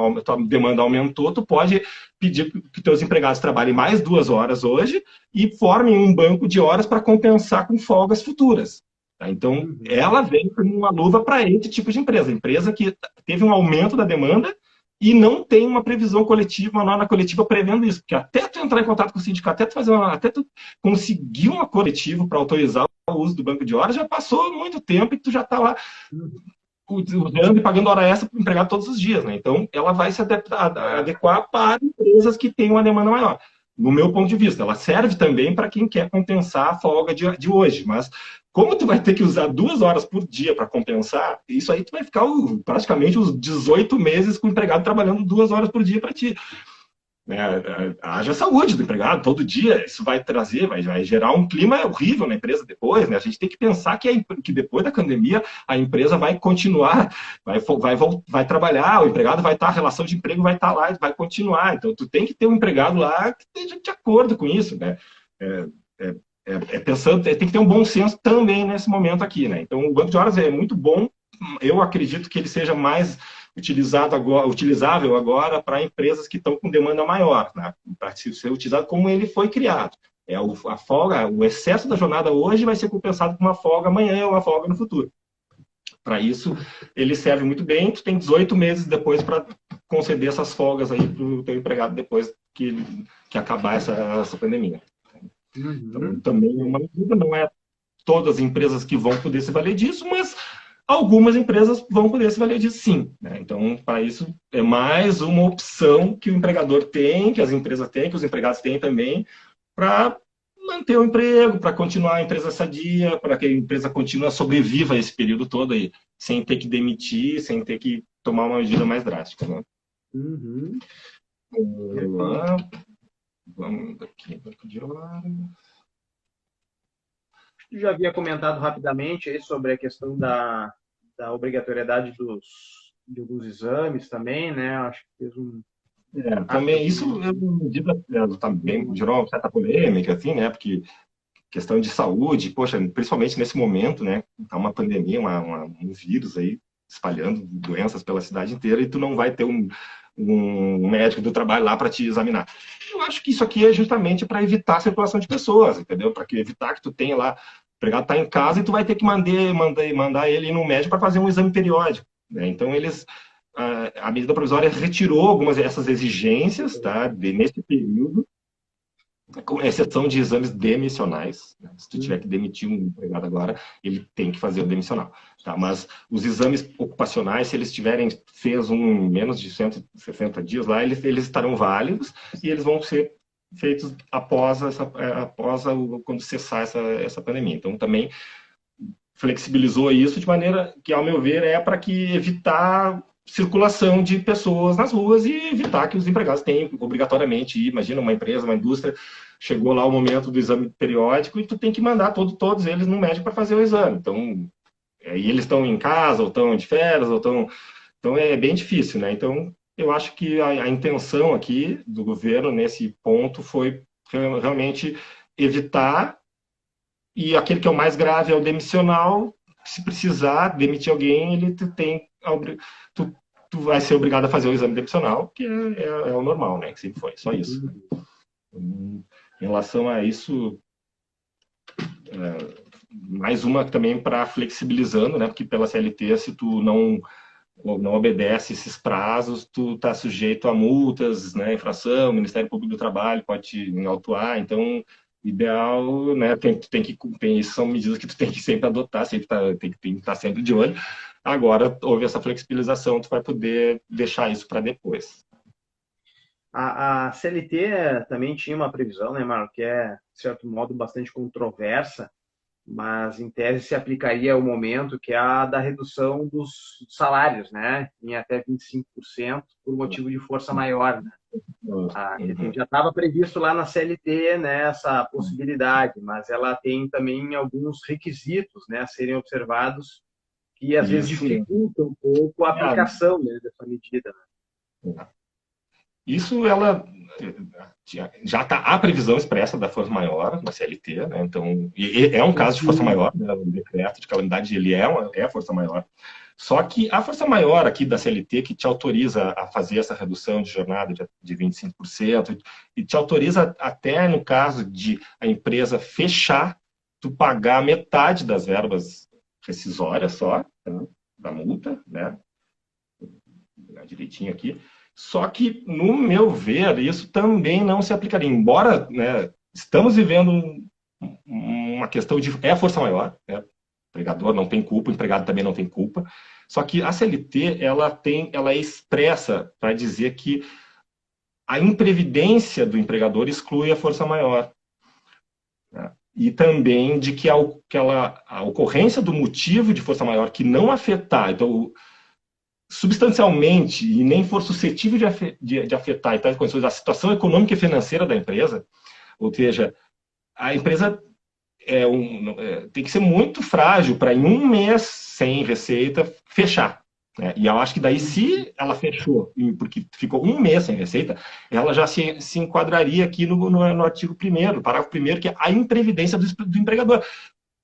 demanda aumentou, tu pode pedir que teus empregados trabalhem mais 2 horas hoje e formem um banco de horas para compensar com folgas futuras. Tá? Então, ela vem como uma luva para esse tipo de empresa. Empresa que teve um aumento da demanda e não tem uma previsão coletiva, uma norma coletiva prevendo isso. Porque até tu entrar em contato com o sindicato, até tu conseguir uma coletiva para autorizar o uso do banco de horas, já passou muito tempo e tu já está lá usando e pagando hora extra para o empregado todos os dias. Né? Então, ela vai se adequar para empresas que têm uma demanda maior. No meu ponto de vista, ela serve também para quem quer compensar a folga de hoje, mas como tu vai ter que usar 2 horas por dia para compensar, isso aí tu vai ficar praticamente os 18 meses com o empregado trabalhando 2 horas por dia para ti. Haja saúde do empregado todo dia, isso vai trazer, vai gerar um clima horrível na empresa depois, né? A gente tem que pensar que depois da pandemia a empresa vai continuar, vai trabalhar, o empregado vai estar, a relação de emprego vai estar lá, vai continuar, então tu tem que ter um empregado lá que esteja de acordo com isso, né? Pensando, tem que ter um bom senso também nesse momento aqui, né? Então o banco de horas é muito bom, eu acredito que ele seja mais utilizável agora para empresas que estão com demanda maior, né? Para ser utilizado como ele foi criado. A folga, o excesso da jornada hoje vai ser compensado com uma folga amanhã ou uma folga no futuro. Para isso, ele serve muito bem. Tu tem 18 meses depois para conceder essas folgas aí para o teu empregado depois que acabar essa pandemia. Então, também é uma medida, não é todas as empresas que vão poder se valer disso, mas algumas empresas vão poder se valer disso sim. Né? Então, para isso, é mais uma opção que o empregador tem, que as empresas têm, que os empregados têm também, para manter o emprego, para continuar a empresa sadia, para que a empresa continue, sobreviva esse período todo aí, sem ter que demitir, sem ter que tomar uma medida mais drástica. Né? Vamos aqui, banco de horas. Já havia comentado rapidamente aí sobre a questão da obrigatoriedade de alguns exames também, né? Acho que fez um... também isso é uma medida também gerou uma certa polêmica, assim, né? Porque questão de saúde, poxa, principalmente nesse momento, né? Tá uma pandemia, um vírus aí espalhando doenças pela cidade inteira e tu não vai ter um médico do trabalho lá para te examinar. Eu acho que isso aqui é justamente para evitar a circulação de pessoas, entendeu? Para evitar que tu tenha lá, o empregado tá em casa e tu vai ter que mandar ele ir no médico para fazer um exame periódico. Né? Então, a medida provisória retirou algumas dessas exigências, tá? Nesse período, com exceção de exames demissionais. Né? Se tu tiver que demitir um empregado agora, ele tem que fazer o demissional. Tá? Mas os exames ocupacionais, se eles fez menos de 160 dias lá, eles estarão válidos e eles vão ser feitos após quando cessar essa pandemia. Então, também flexibilizou isso de maneira que, ao meu ver, é para que evitar circulação de pessoas nas ruas e evitar que os empregados tenham obrigatoriamente ir. Imagina uma empresa, uma indústria, chegou lá o momento do exame periódico e tu tem que mandar todos eles no médico para fazer o exame. Então, e eles estão em casa, ou estão de férias, ou estão... Então, é bem difícil, né? Então, eu acho que a intenção aqui do governo, nesse ponto, foi realmente evitar, e aquele que é o mais grave é o demissional. Se precisar demitir alguém, tu vai ser obrigado a fazer o exame demissional, que é o normal, né? Que sempre foi, só isso. Em relação a isso, mais uma também para flexibilizando, né? Porque pela CLT, se tu não obedece esses prazos, tu está sujeito a multas, né? Infração, o Ministério Público do Trabalho pode te autuar, então ideal, né? Isso são medidas que tu tem que sempre adotar, tem que estar sempre de olho. Agora, houve essa flexibilização, tu vai poder deixar isso para depois. A CLT também tinha uma previsão, né, Marco, que é, de certo modo, bastante controversa, mas em tese se aplicaria ao momento, que é a da redução dos salários, né, em até 25% por motivo de força maior, né? Já estava previsto lá na CLT, né, essa possibilidade, mas ela tem também alguns requisitos, né, a serem observados que às vezes dificultam um pouco a aplicação, né, dessa medida. Né? isso ela já está a previsão expressa da força maior na CLT, né? Então, é um caso de força maior, né? O decreto de calamidade ele é a força maior. Só que a força maior aqui da CLT, que te autoriza a fazer essa redução de jornada de 25%, e te autoriza até, no caso de a empresa fechar, tu pagar metade das verbas rescisórias só, tá? Da multa, né? Vou pegar direitinho aqui. Só que, no meu ver, isso também não se aplicaria. Embora, né, estamos vivendo uma questão de... É a força maior, né? O empregador não tem culpa, o empregado também não tem culpa. Só que a CLT, ela é expressa para dizer que a imprevidência do empregador exclui a força maior. Né? E também de que a ocorrência do motivo de força maior que não afetar, então, substancialmente e nem for suscetível de afetar em tais condições a situação econômica e financeira da empresa, ou seja, a empresa tem que ser muito frágil para em um mês sem receita fechar. Né? E eu acho que daí, se ela fechou, porque ficou um mês sem receita, ela já se enquadraria aqui no artigo 1º, parágrafo 1º, que é a imprevidência do empregador. O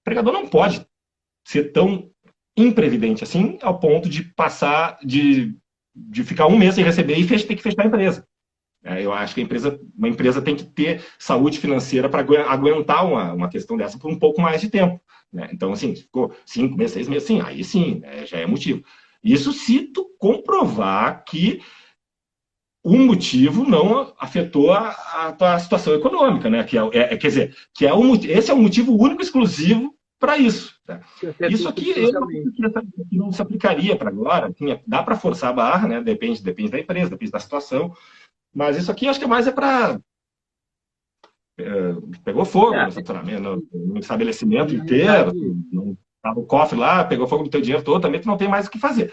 empregador não pode ser tão imprevidente assim, ao ponto de passar, de ficar um mês sem receber e ter que fechar a empresa. Eu acho que uma empresa tem que ter saúde financeira para aguentar uma questão dessa por um pouco mais de tempo. Né? Então, assim, ficou 5 meses, 6 meses, sim, aí sim, já é motivo. Isso se tu comprovar que o motivo não afetou a tua situação econômica, né? Quer dizer, esse é o motivo único e exclusivo para isso. Tá? Isso aqui não se aplicaria para agora. Dá para forçar a barra, né? Depende da empresa, depende da situação. Mas isso aqui acho que mais é para... pegou fogo no estabelecimento inteiro, estava o cofre lá, pegou fogo no teu dinheiro todo, também tu não tem mais o que fazer.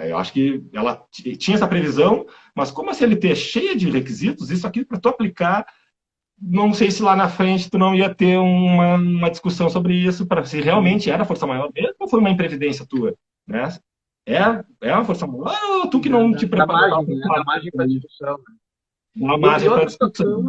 Eu acho que ela tinha essa previsão, mas como a CLT é cheia de requisitos, isso aqui para tu aplicar, não sei se lá na frente tu não ia ter uma discussão sobre isso, para se realmente era a força maior mesmo ou foi uma imprevidência tua, né? É uma força maior ou tu que não te preparou? Dá margem para discussão. E outra situação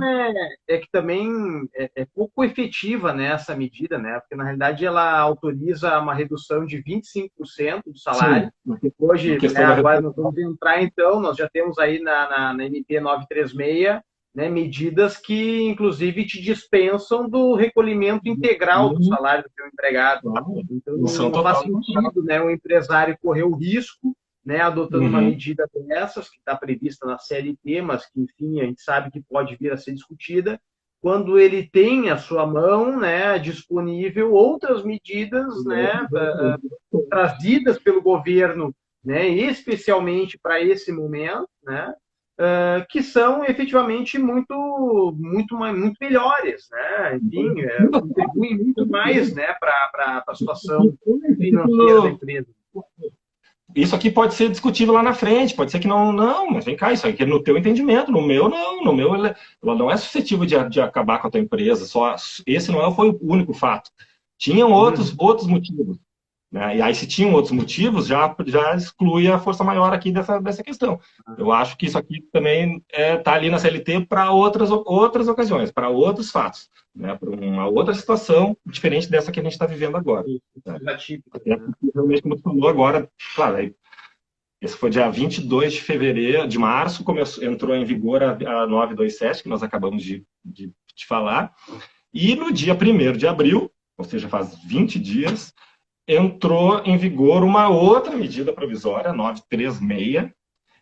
é que também é pouco efetiva, né, essa medida, né, porque na realidade ela autoriza uma redução de 25% do salário. Sim, hoje, agora nós vamos entrar, então, nós já temos aí na MP 936, né, medidas que, inclusive, te dispensam do recolhimento integral do salário do seu empregado. Então, não faz sentido, né, o empresário correr o risco, né, adotando uma medida dessas, que está prevista na CLT, mas que, enfim, a gente sabe que pode vir a ser discutida, quando ele tem à sua mão, né, disponível outras medidas, né, trazidas pelo governo, né, especialmente para esse momento, né, que são efetivamente muito melhores, né, enfim, contribuem muito mais, né, para a situação financeira da empresa. Isso aqui pode ser discutível lá na frente, pode ser que não, mas vem cá, isso aqui é no teu entendimento, no meu não, ela não é suscetível de acabar com a tua empresa, só esse não foi o único fato. Tinham outros motivos, né? E aí se tinham outros motivos, já exclui a força maior aqui dessa questão. Eu acho que isso aqui também está ali na CLT para outras ocasiões, para outros fatos, né? Para uma outra situação diferente dessa que a gente está vivendo agora. Né? Realmente, como tu falou agora, claro, esse foi dia 22 de março, entrou em vigor a 927, que nós acabamos de falar, e no dia 1º de abril, ou seja, faz 20 dias, entrou em vigor uma outra medida provisória, 936,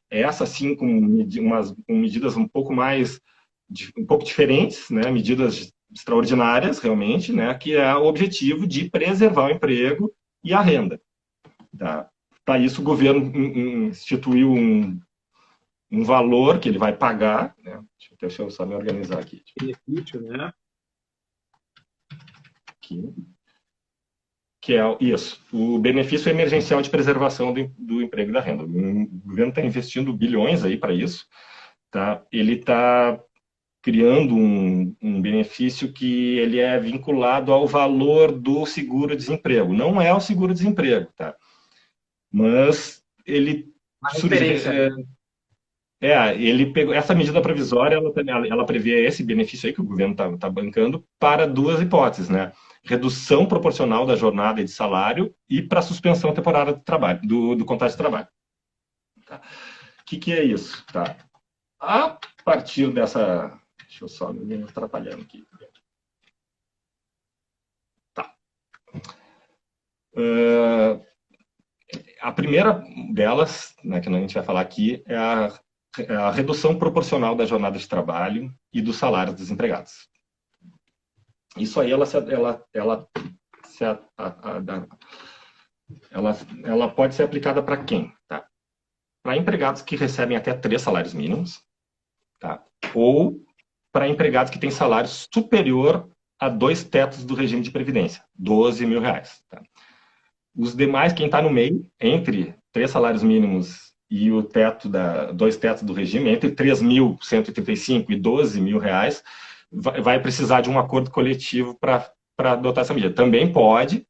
essa sim com medidas um pouco diferentes, né, medidas extraordinárias, realmente, né, que é o objetivo de preservar o emprego e a renda. Tá? Para isso, o governo instituiu um valor que ele vai pagar, né? Deixa eu só me organizar aqui. Benefício, né? Aqui. Que é isso, o benefício emergencial de preservação do emprego e da renda. O governo está investindo bilhões aí para isso. Tá? Ele está criando um benefício que ele é vinculado ao valor do seguro-desemprego. Não é o seguro-desemprego, tá? Mas ele Ele pegou essa medida provisória, ela prevê esse benefício aí que o governo está bancando para duas hipóteses, né? Redução proporcional da jornada e de salário e para suspensão temporária do trabalho, do contrato de trabalho. Tá? O que é isso? Tá? A partir dessa... Deixa eu só me atrapalhando aqui. Tá. A primeira delas, né, que a gente vai falar aqui, é a redução proporcional da jornada de trabalho e do salário dos empregados. Isso aí, ela pode ser aplicada para quem? Tá? Para empregados que recebem até 3 salários mínimos, tá? Ou para empregados que têm salário superior a 2 tetos do regime de previdência, R$ 12 mil. Tá? Os demais, quem está no meio, entre 3 salários mínimos e o teto 2 tetos do regime, entre 3.135 e 12 mil reais, vai precisar de um acordo coletivo para adotar essa medida. Também pode,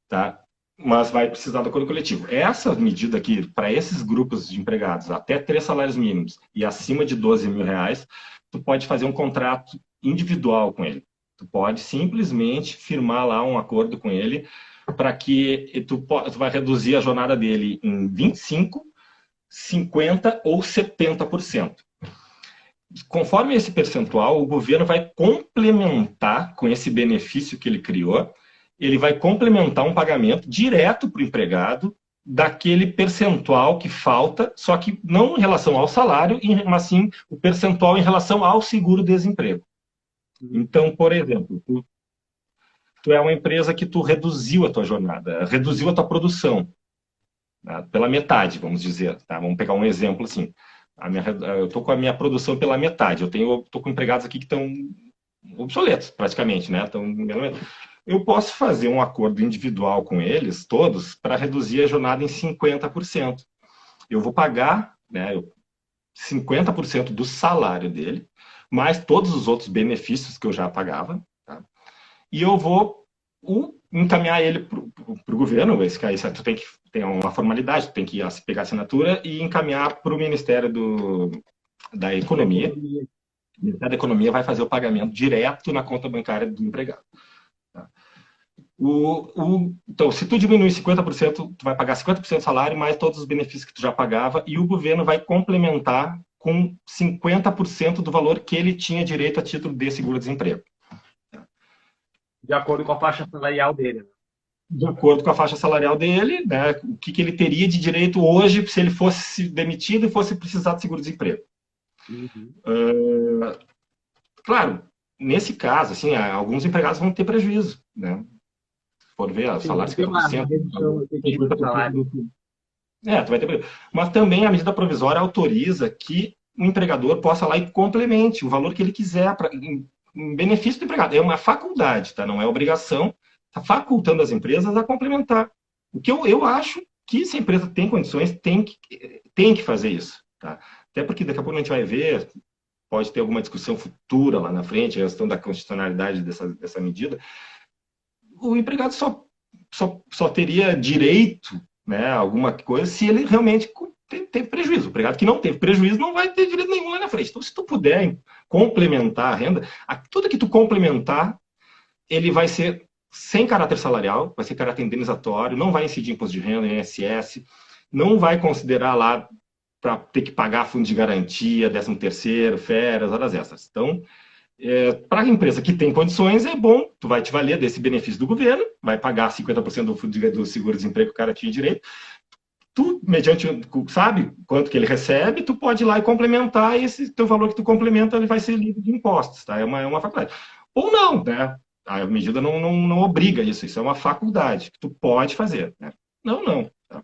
tá? Mas vai precisar do acordo coletivo. Essa medida aqui, para esses grupos de empregados, até 3 salários mínimos e acima de 12 mil reais, tu pode fazer um contrato individual com ele. Tu pode simplesmente firmar lá um acordo com ele para que tu vai reduzir a jornada dele em 25%, 50% ou 70%. Conforme esse percentual, o governo vai complementar com esse benefício que ele criou, ele vai complementar um pagamento direto para o empregado daquele percentual que falta, só que não em relação ao salário, mas sim o percentual em relação ao seguro-desemprego. Então, por exemplo, tu é uma empresa que tu reduziu a tua jornada, reduziu a tua produção, tá? Pela metade, vamos dizer. Tá? Vamos pegar um exemplo assim. Eu estou com a minha produção pela metade. Estou com empregados aqui que estão obsoletos, praticamente, né? Eu posso fazer um acordo individual com eles, todos, para reduzir a jornada em 50%. Eu vou pagar, né, 50% do salário dele, mais todos os outros benefícios que eu já pagava, tá? E eu vou encaminhar ele para o governo. Tu tem que ter uma formalidade, tu tem que pegar a assinatura e encaminhar para o Ministério da Economia. O Ministério da Economia vai fazer o pagamento direto na conta bancária do empregado. Tá? Então, se tu diminuir 50%, tu vai pagar 50% do salário, mais todos os benefícios que tu já pagava, e o governo vai complementar com 50% do valor que ele tinha direito a título de seguro-desemprego. De acordo com a faixa salarial dele. Né? De acordo com a faixa salarial dele, né, o que ele teria de direito hoje se ele fosse demitido e fosse precisar de seguro-desemprego. Claro, nesse caso, assim, alguns empregados vão ter prejuízo, né? Se for ver, salário 50%. Tu vai ter prejuízo. Mas também a medida provisória autoriza que o empregador possa lá e complemente o valor que ele quiser em benefício do empregado. É uma faculdade, tá? Não é obrigação. Está facultando as empresas a complementar. O que eu acho que se a empresa tem condições, tem que fazer isso. Tá? Até porque daqui a pouco a gente vai ver, pode ter alguma discussão futura lá na frente, a questão da constitucionalidade dessa medida. O empregado só teria direito, né, a alguma coisa se ele realmente teve prejuízo. O empregado que não teve prejuízo não vai ter direito nenhum lá na frente. Então, se tu puder complementar a renda, tudo que tu complementar, ele vai ser sem caráter salarial, vai ser caráter indenizatório, não vai incidir imposto de renda, INSS, não vai considerar lá para ter que pagar fundo de garantia, 13º, férias, horas extras. Então, para a empresa que tem condições, é bom, tu vai te valer desse benefício do governo, vai pagar 50% do seguro-desemprego que o cara tinha direito, tu, mediante, sabe quanto que ele recebe, tu pode ir lá e complementar, e esse teu valor que tu complementa, ele vai ser livre de impostos, tá? É uma faculdade. Ou não, né? A medida não obriga isso é uma faculdade que tu pode fazer, né? Não. Tá?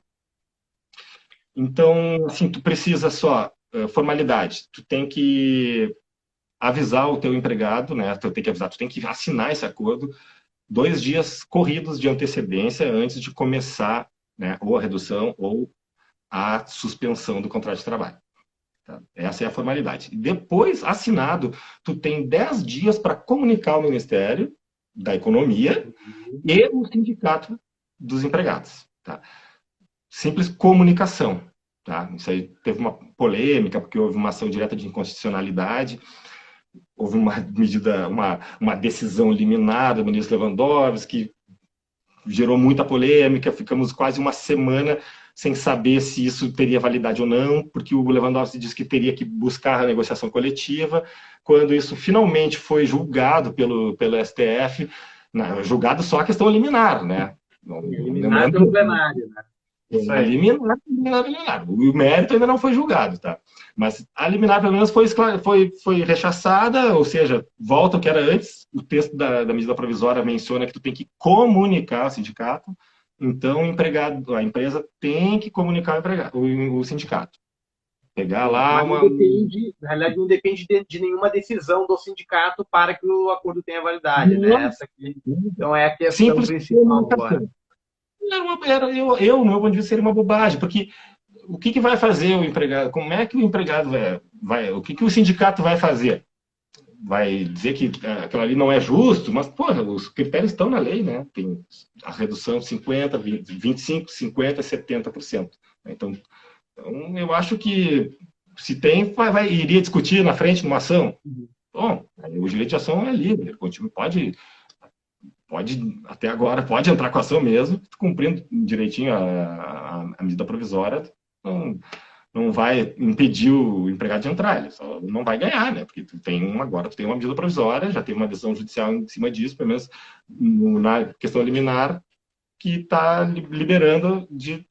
Então, assim, tu precisa só formalidade, tu tem que avisar o teu empregado, né? Tu tem que assinar esse acordo 2 dias corridos de antecedência antes de começar, né, ou a redução ou a suspensão do contrato de trabalho. Tá? Essa é a formalidade. Depois, assinado, tu tem 10 dias para comunicar ao Ministério da Economia e o Sindicato dos Empregados. Tá? Simples comunicação. tá? Isso aí teve uma polêmica, porque houve uma ação direta de inconstitucionalidade, houve uma medida, uma decisão liminar do ministro Lewandowski, que gerou muita polêmica, ficamos quase uma semana sem saber se isso teria validade ou não, porque o Lewandowski disse que teria que buscar a negociação coletiva. Quando isso finalmente foi julgado pelo STF, julgado só a questão liminar, né? Liminar pelo plenário, né? A liminar. O mérito ainda não foi julgado, tá? Mas a liminar, pelo menos, foi rechaçada, ou seja, volta ao que era antes. O texto da medida provisória menciona que tu tem que comunicar ao sindicato. Então, a empresa tem que comunicar o sindicato. Pegar lá na realidade, não depende de nenhuma decisão do sindicato para que o acordo tenha validade, né? Essa aqui, então, é a questão principal agora. No meu ponto de vista, seria uma bobagem, porque o que vai fazer o empregado? Como é que o empregado vai o que o sindicato vai fazer? Vai dizer que aquilo ali não é justo, mas, porra, os critérios estão na lei, né? Tem a redução de 50%, 25%, 50%, 70%. Então, eu acho que se tem, iria discutir na frente numa ação. Bom, o direito de ação é livre, pode, até agora, pode entrar com a ação mesmo, cumprindo direitinho a medida provisória, não vai impedir o empregado de entrar, ele só não vai ganhar, né? Porque agora tu tem uma medida provisória, já tem uma decisão judicial em cima disso, pelo menos na questão liminar, que está liberando de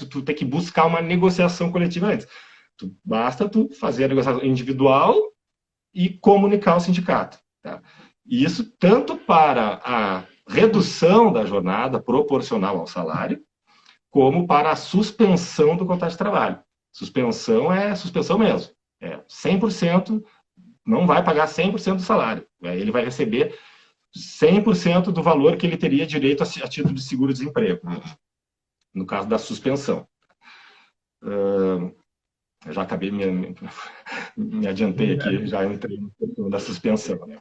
tu ter que buscar uma negociação coletiva antes. Basta tu fazer a negociação individual e comunicar ao sindicato. Tá? E isso tanto para a redução da jornada proporcional ao salário, como para a suspensão do contrato de trabalho. Suspensão é suspensão mesmo. 100%, não vai pagar 100% do salário. Ele vai receber 100% do valor que ele teria direito a título de seguro-desemprego, no caso da suspensão. Eu já acabei, me adiantei aqui, já entrei no da suspensão. Né?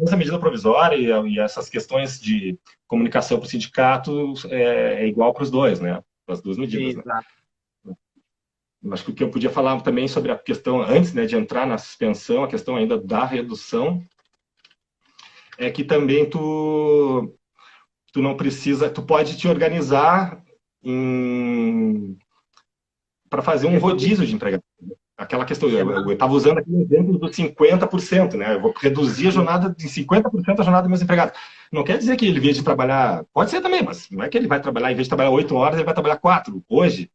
Essa medida provisória e essas questões de comunicação para o sindicato é igual para os dois, né? Para as duas medidas. Sim, né? Acho que o que eu podia falar também sobre a questão, antes, né, de entrar na suspensão, a questão ainda da redução, é que também tu não precisa, tu pode te organizar para fazer um rodízio de empregado. Aquela questão, eu estava usando aqui o exemplo dos 50%, né? Eu vou reduzir a jornada de 50% a jornada dos meus empregados. Não quer dizer que ele, em vez de trabalhar, pode ser também, mas não é que ele vai trabalhar, em vez de trabalhar 8 horas, ele vai trabalhar 4 hoje.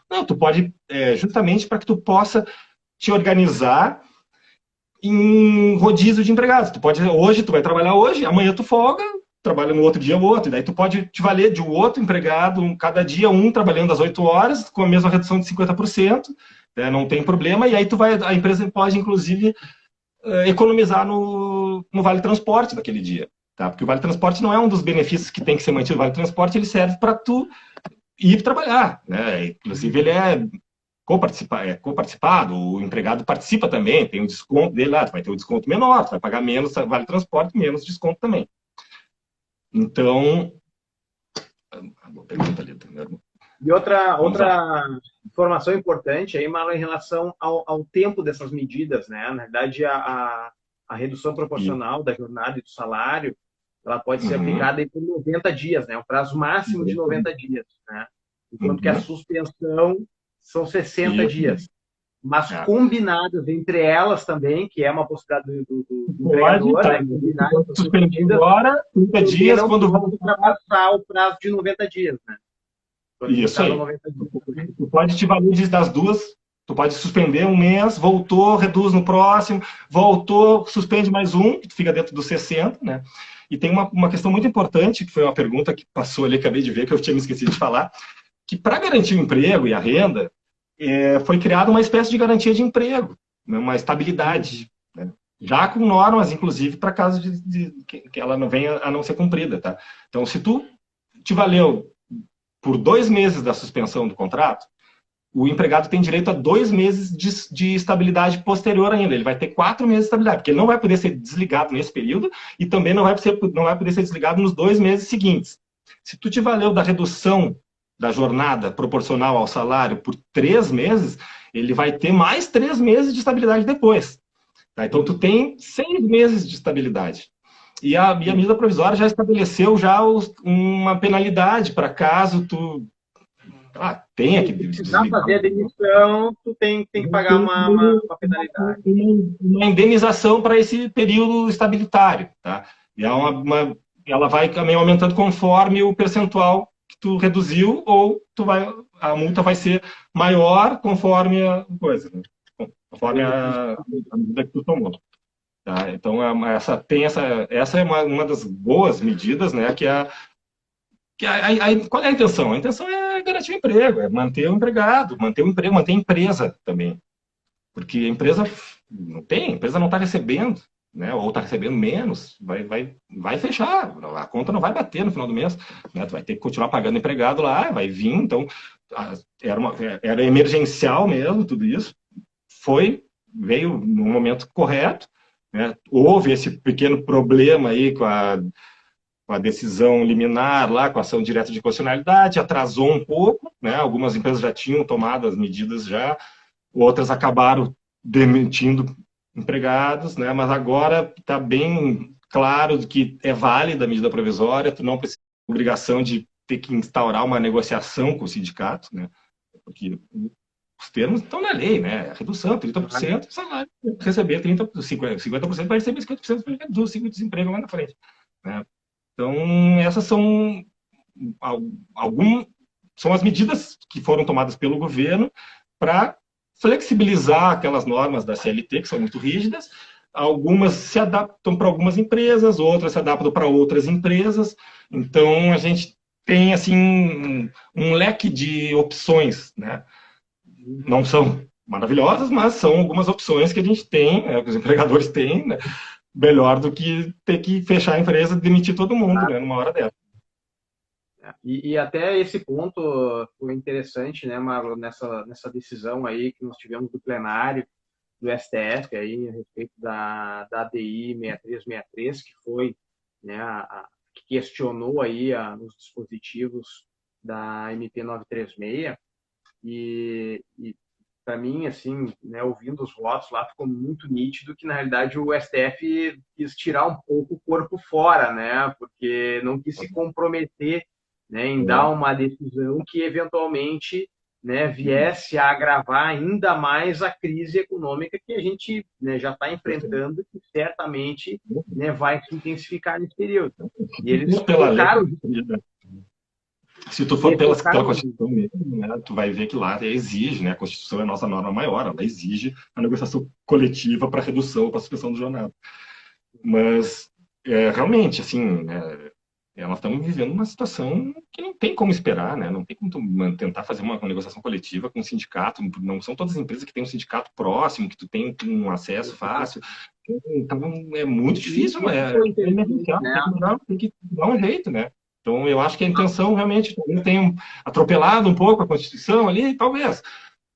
Não, tu pode, justamente para que tu possa te organizar em rodízio de empregados. Hoje tu vai trabalhar hoje, amanhã tu folga, trabalha no outro dia o outro, e daí tu pode te valer de um outro empregado, cada dia trabalhando às 8 horas, com a mesma redução de 50%, né, não tem problema, e aí a empresa pode, inclusive, economizar no Vale Transporte daquele dia. Tá? Porque o Vale Transporte não é um dos benefícios que tem que ser mantido. O Vale Transporte ele serve para tu ir trabalhar. Né? Inclusive, ele é coparticipado, o empregado participa também, tem um desconto dele lá, tu vai ter um desconto menor, tu vai pagar menos Vale Transporte, menos desconto também. Então, boa pergunta ali, meu irmão. E outra informação importante aí, Marlon, em relação ao tempo dessas medidas, né? Na verdade, a redução proporcional da jornada e do salário, ela pode ser aplicada aí por 90 dias, né? Um prazo máximo de 90 dias, né? Enquanto que a suspensão são 60 dias. Mas combinadas entre elas também, que é uma possibilidade do empregador, né? Suspender agora, 30 dias, quando vão ultrapassar o prazo de 90 dias, né? Isso aí. Tu pode te valer das duas, tu pode suspender um mês, voltou, reduz no próximo, voltou, suspende mais um, que tu fica dentro dos 60, né? E tem uma questão muito importante, que foi uma pergunta que passou ali, acabei de ver, que eu tinha me esquecido de falar, que para garantir o emprego e a renda, foi criada uma espécie de garantia de emprego, né? Uma estabilidade, né? Já com normas, inclusive, para caso de que ela não venha a não ser cumprida, tá? Então, se tu te valeu por 2 meses da suspensão do contrato, o empregado tem direito a 2 meses de estabilidade posterior ainda. Ele vai ter 4 meses de estabilidade, porque ele não vai poder ser desligado nesse período e também não vai poder ser desligado nos 2 meses seguintes. Se tu te valeu da redução da jornada proporcional ao salário por 3 meses, ele vai ter mais 3 meses de estabilidade depois. Tá? Então, tu tem 6 meses de estabilidade. E a medida provisória já estabeleceu uma penalidade para caso tu tenha que Se precisar fazer a demissão, tu tem que pagar uma penalidade. Uma indenização para esse período estabilitário. Tá? E ela vai também aumentando conforme o percentual que tu reduziu, ou a multa vai ser maior conforme a coisa, né? Conforme a medida que tu tomou. Tá? Então, essa é uma das boas medidas, né? Qual é a intenção? A intenção é garantir o emprego, é manter o empregado, manter o emprego, manter a empresa também. Porque a empresa não está recebendo, né? Ou está recebendo menos, vai fechar, a conta não vai bater no final do mês, né? Tu vai ter que continuar pagando empregado lá, vai vir, então era emergencial mesmo tudo isso, veio no momento correto, né? Houve esse pequeno problema aí com a decisão liminar lá, com a ação direta de constitucionalidade, atrasou um pouco, né? Algumas empresas já tinham tomado as medidas já, outras acabaram demitindo empregados, né? Mas agora está bem claro que é válida a medida provisória, tu não precisa ter obrigação de ter que instaurar uma negociação com o sindicato, né? Porque os termos estão na lei, né? A redução, 30% do salário, receber 50% vai receber 50% do desemprego lá na frente, né? Então, essas são as medidas que foram tomadas pelo governo para flexibilizar aquelas normas da CLT, que são muito rígidas. Algumas se adaptam para algumas empresas, outras se adaptam para outras empresas. Então, a gente tem assim um leque de opções, né? Não são maravilhosas, mas são algumas opções que a gente tem, que os empregadores têm, né? Melhor do que ter que fechar a empresa e demitir todo mundo, né, numa hora dessa. E até esse ponto foi interessante, né, Marlon, nessa decisão aí que nós tivemos do plenário do STF aí a respeito da ADI 6363, que foi, né, que questionou aí os dispositivos da MP 936, e para mim, assim, né, ouvindo os votos lá, ficou muito nítido que, na realidade, o STF quis tirar um pouco o corpo fora, né, porque não quis se comprometer, né, em dar uma decisão que, eventualmente, né, viesse a agravar ainda mais a crise econômica que a gente, né, já está enfrentando, que certamente, né, vai se intensificar nesse período. E eles colocaram... Se tu for pela Constituição mesmo, né, tu vai ver que lá exige, né, a Constituição é a nossa norma maior, ela exige a negociação coletiva para redução ou para suspensão do jornada. Mas, realmente, assim, elas estão vivendo uma situação que não tem como esperar, né, não tem como tu tentar fazer uma negociação coletiva com um sindicato, não são todas as empresas que têm um sindicato próximo, que tu tem um acesso fácil, então é muito difícil, tem que dar um jeito, né. Então, eu acho que a intenção realmente tem atropelado um pouco a Constituição ali, talvez.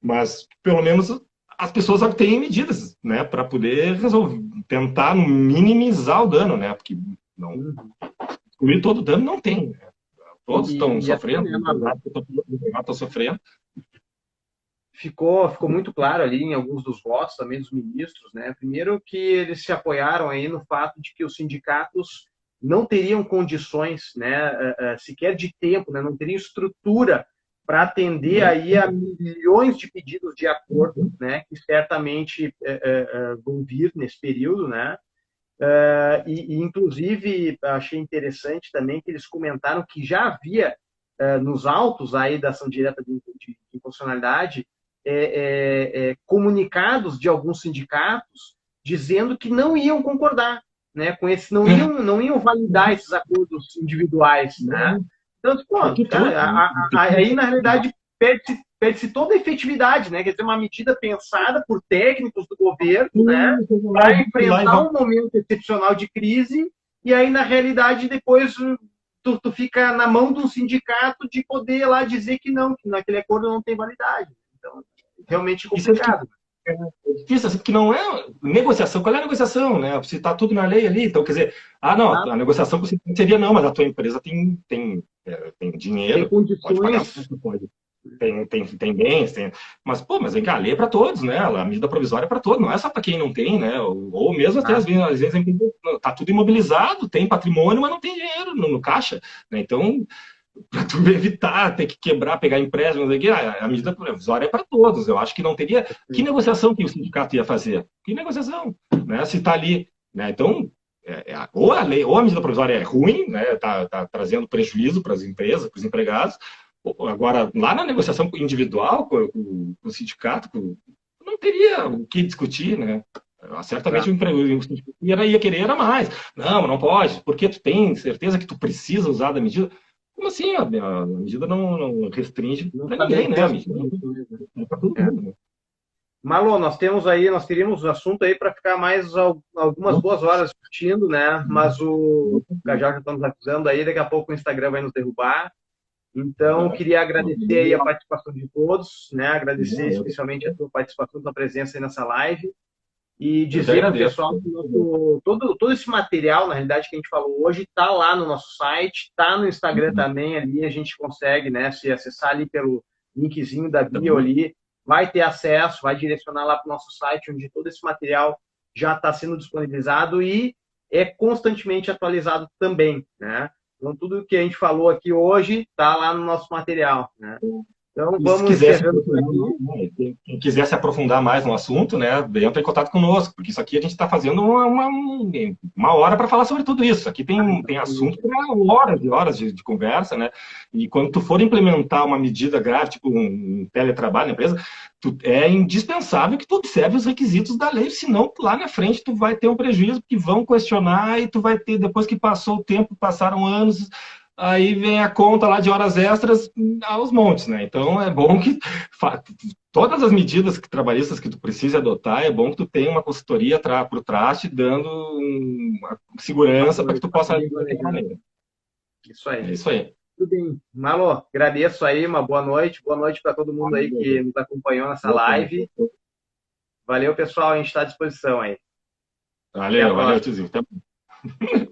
Mas, pelo menos, as pessoas têm medidas, né, para poder resolver, tentar minimizar o dano, né, porque excluir todo o dano não tem. Né? Todos estão sofrendo, estão sofrendo. Ficou muito claro ali em alguns dos votos também dos ministros, né, primeiro que eles se apoiaram aí no fato de que os sindicatos não teriam condições, né, sequer de tempo, né, não teriam estrutura para atender aí a milhões de pedidos de acordo, né, que certamente vão vir nesse período, né, inclusive achei interessante também que eles comentaram que já havia nos autos aí da ação direta de inconstitucionalidade comunicados de alguns sindicatos dizendo que não iam concordar, né, com esse, não iam validar esses acordos individuais, né? Então, aí na realidade perde-se toda a efetividade, né? Quer dizer, uma medida pensada por técnicos do governo, né, para enfrentar um momento excepcional de crise, e aí na realidade depois tu fica na mão de um sindicato de poder lá dizer que não, que naquele acordo não tem validade. Então, realmente complicado. É difícil, assim, porque não é negociação. Qual é a negociação, né? Se está tudo na lei ali, então quer dizer, não, a negociação seria não, mas a tua empresa tem tem Tem dinheiro, pode pagar, condições. pode, tem bens, mas, pô, mas vem cá, a lei é para todos, né? A medida provisória é para todos, não é só para quem não tem, né? Ou mesmo até Tá? às vezes tá tudo imobilizado, tem patrimônio, mas não tem dinheiro no caixa, né? Então, para tu evitar ter que quebrar, pegar empréstimo, a medida provisória é para todos. Eu acho que não teria. Que negociação que o sindicato ia fazer? Que negociação? Né? Se está ali. Né? Então, ou a lei, ou a medida provisória é ruim, né? Tá trazendo prejuízo para as empresas, para os empregados. Agora, lá na negociação individual com o sindicato, não teria o que discutir, né? Certamente Tá. o emprego ia querer era mais. Não, não pode, porque tu tem certeza que tu precisa usar da medida. Como assim? A medida não restringe Não para está ninguém, né? A dentro medida disso. é para todo É. mundo. Né? Marlon, nós teríamos um assunto aí para ficar mais algumas boas horas discutindo, né? Mas o Cajá já está nos avisando aí, daqui a pouco o Instagram vai nos derrubar. Então, queria agradecer aí a participação de todos, né? Agradecer especialmente a tua participação, a tua presença aí nessa live e Eu que dizer para o agradeço. pessoal que todo esse material, na realidade, que a gente falou hoje, está lá no nosso site, está no Instagram também, ali a gente consegue, né? Se acessar ali pelo linkzinho da bio ali, vai ter acesso, vai direcionar lá para o nosso site, onde todo esse material já está sendo disponibilizado e é constantemente atualizado também, né? Então, tudo que a gente falou aqui hoje está lá no nosso material, né? Então, E se vamos quiser se encerrando por aprofundar aqui. mais, né? Quem quiser se aprofundar mais no assunto, né, entra em contato conosco, porque isso aqui a gente está fazendo uma hora para falar sobre tudo isso. Aqui tem assunto para horas e horas de conversa, né? E quando tu for implementar uma medida grave, tipo um teletrabalho na empresa, é indispensável que tu observe os requisitos da lei, senão lá na frente tu vai ter um prejuízo, que vão questionar e tu vai ter, depois que passou o tempo, passaram anos, aí vem a conta lá de horas extras aos montes, né? Então é bom que todas as medidas trabalhistas que tu precisa adotar, é bom que tu tenha uma consultoria por trás te dando uma segurança para que tu possa agir daquela maneira. Isso aí. É isso aí. Tudo bem. Marlon, agradeço aí, uma boa noite. Boa noite para todo mundo aí que nos acompanhou nessa live. Valeu, pessoal. A gente está à disposição aí. Até a Valeu, próxima. tiozinho. Até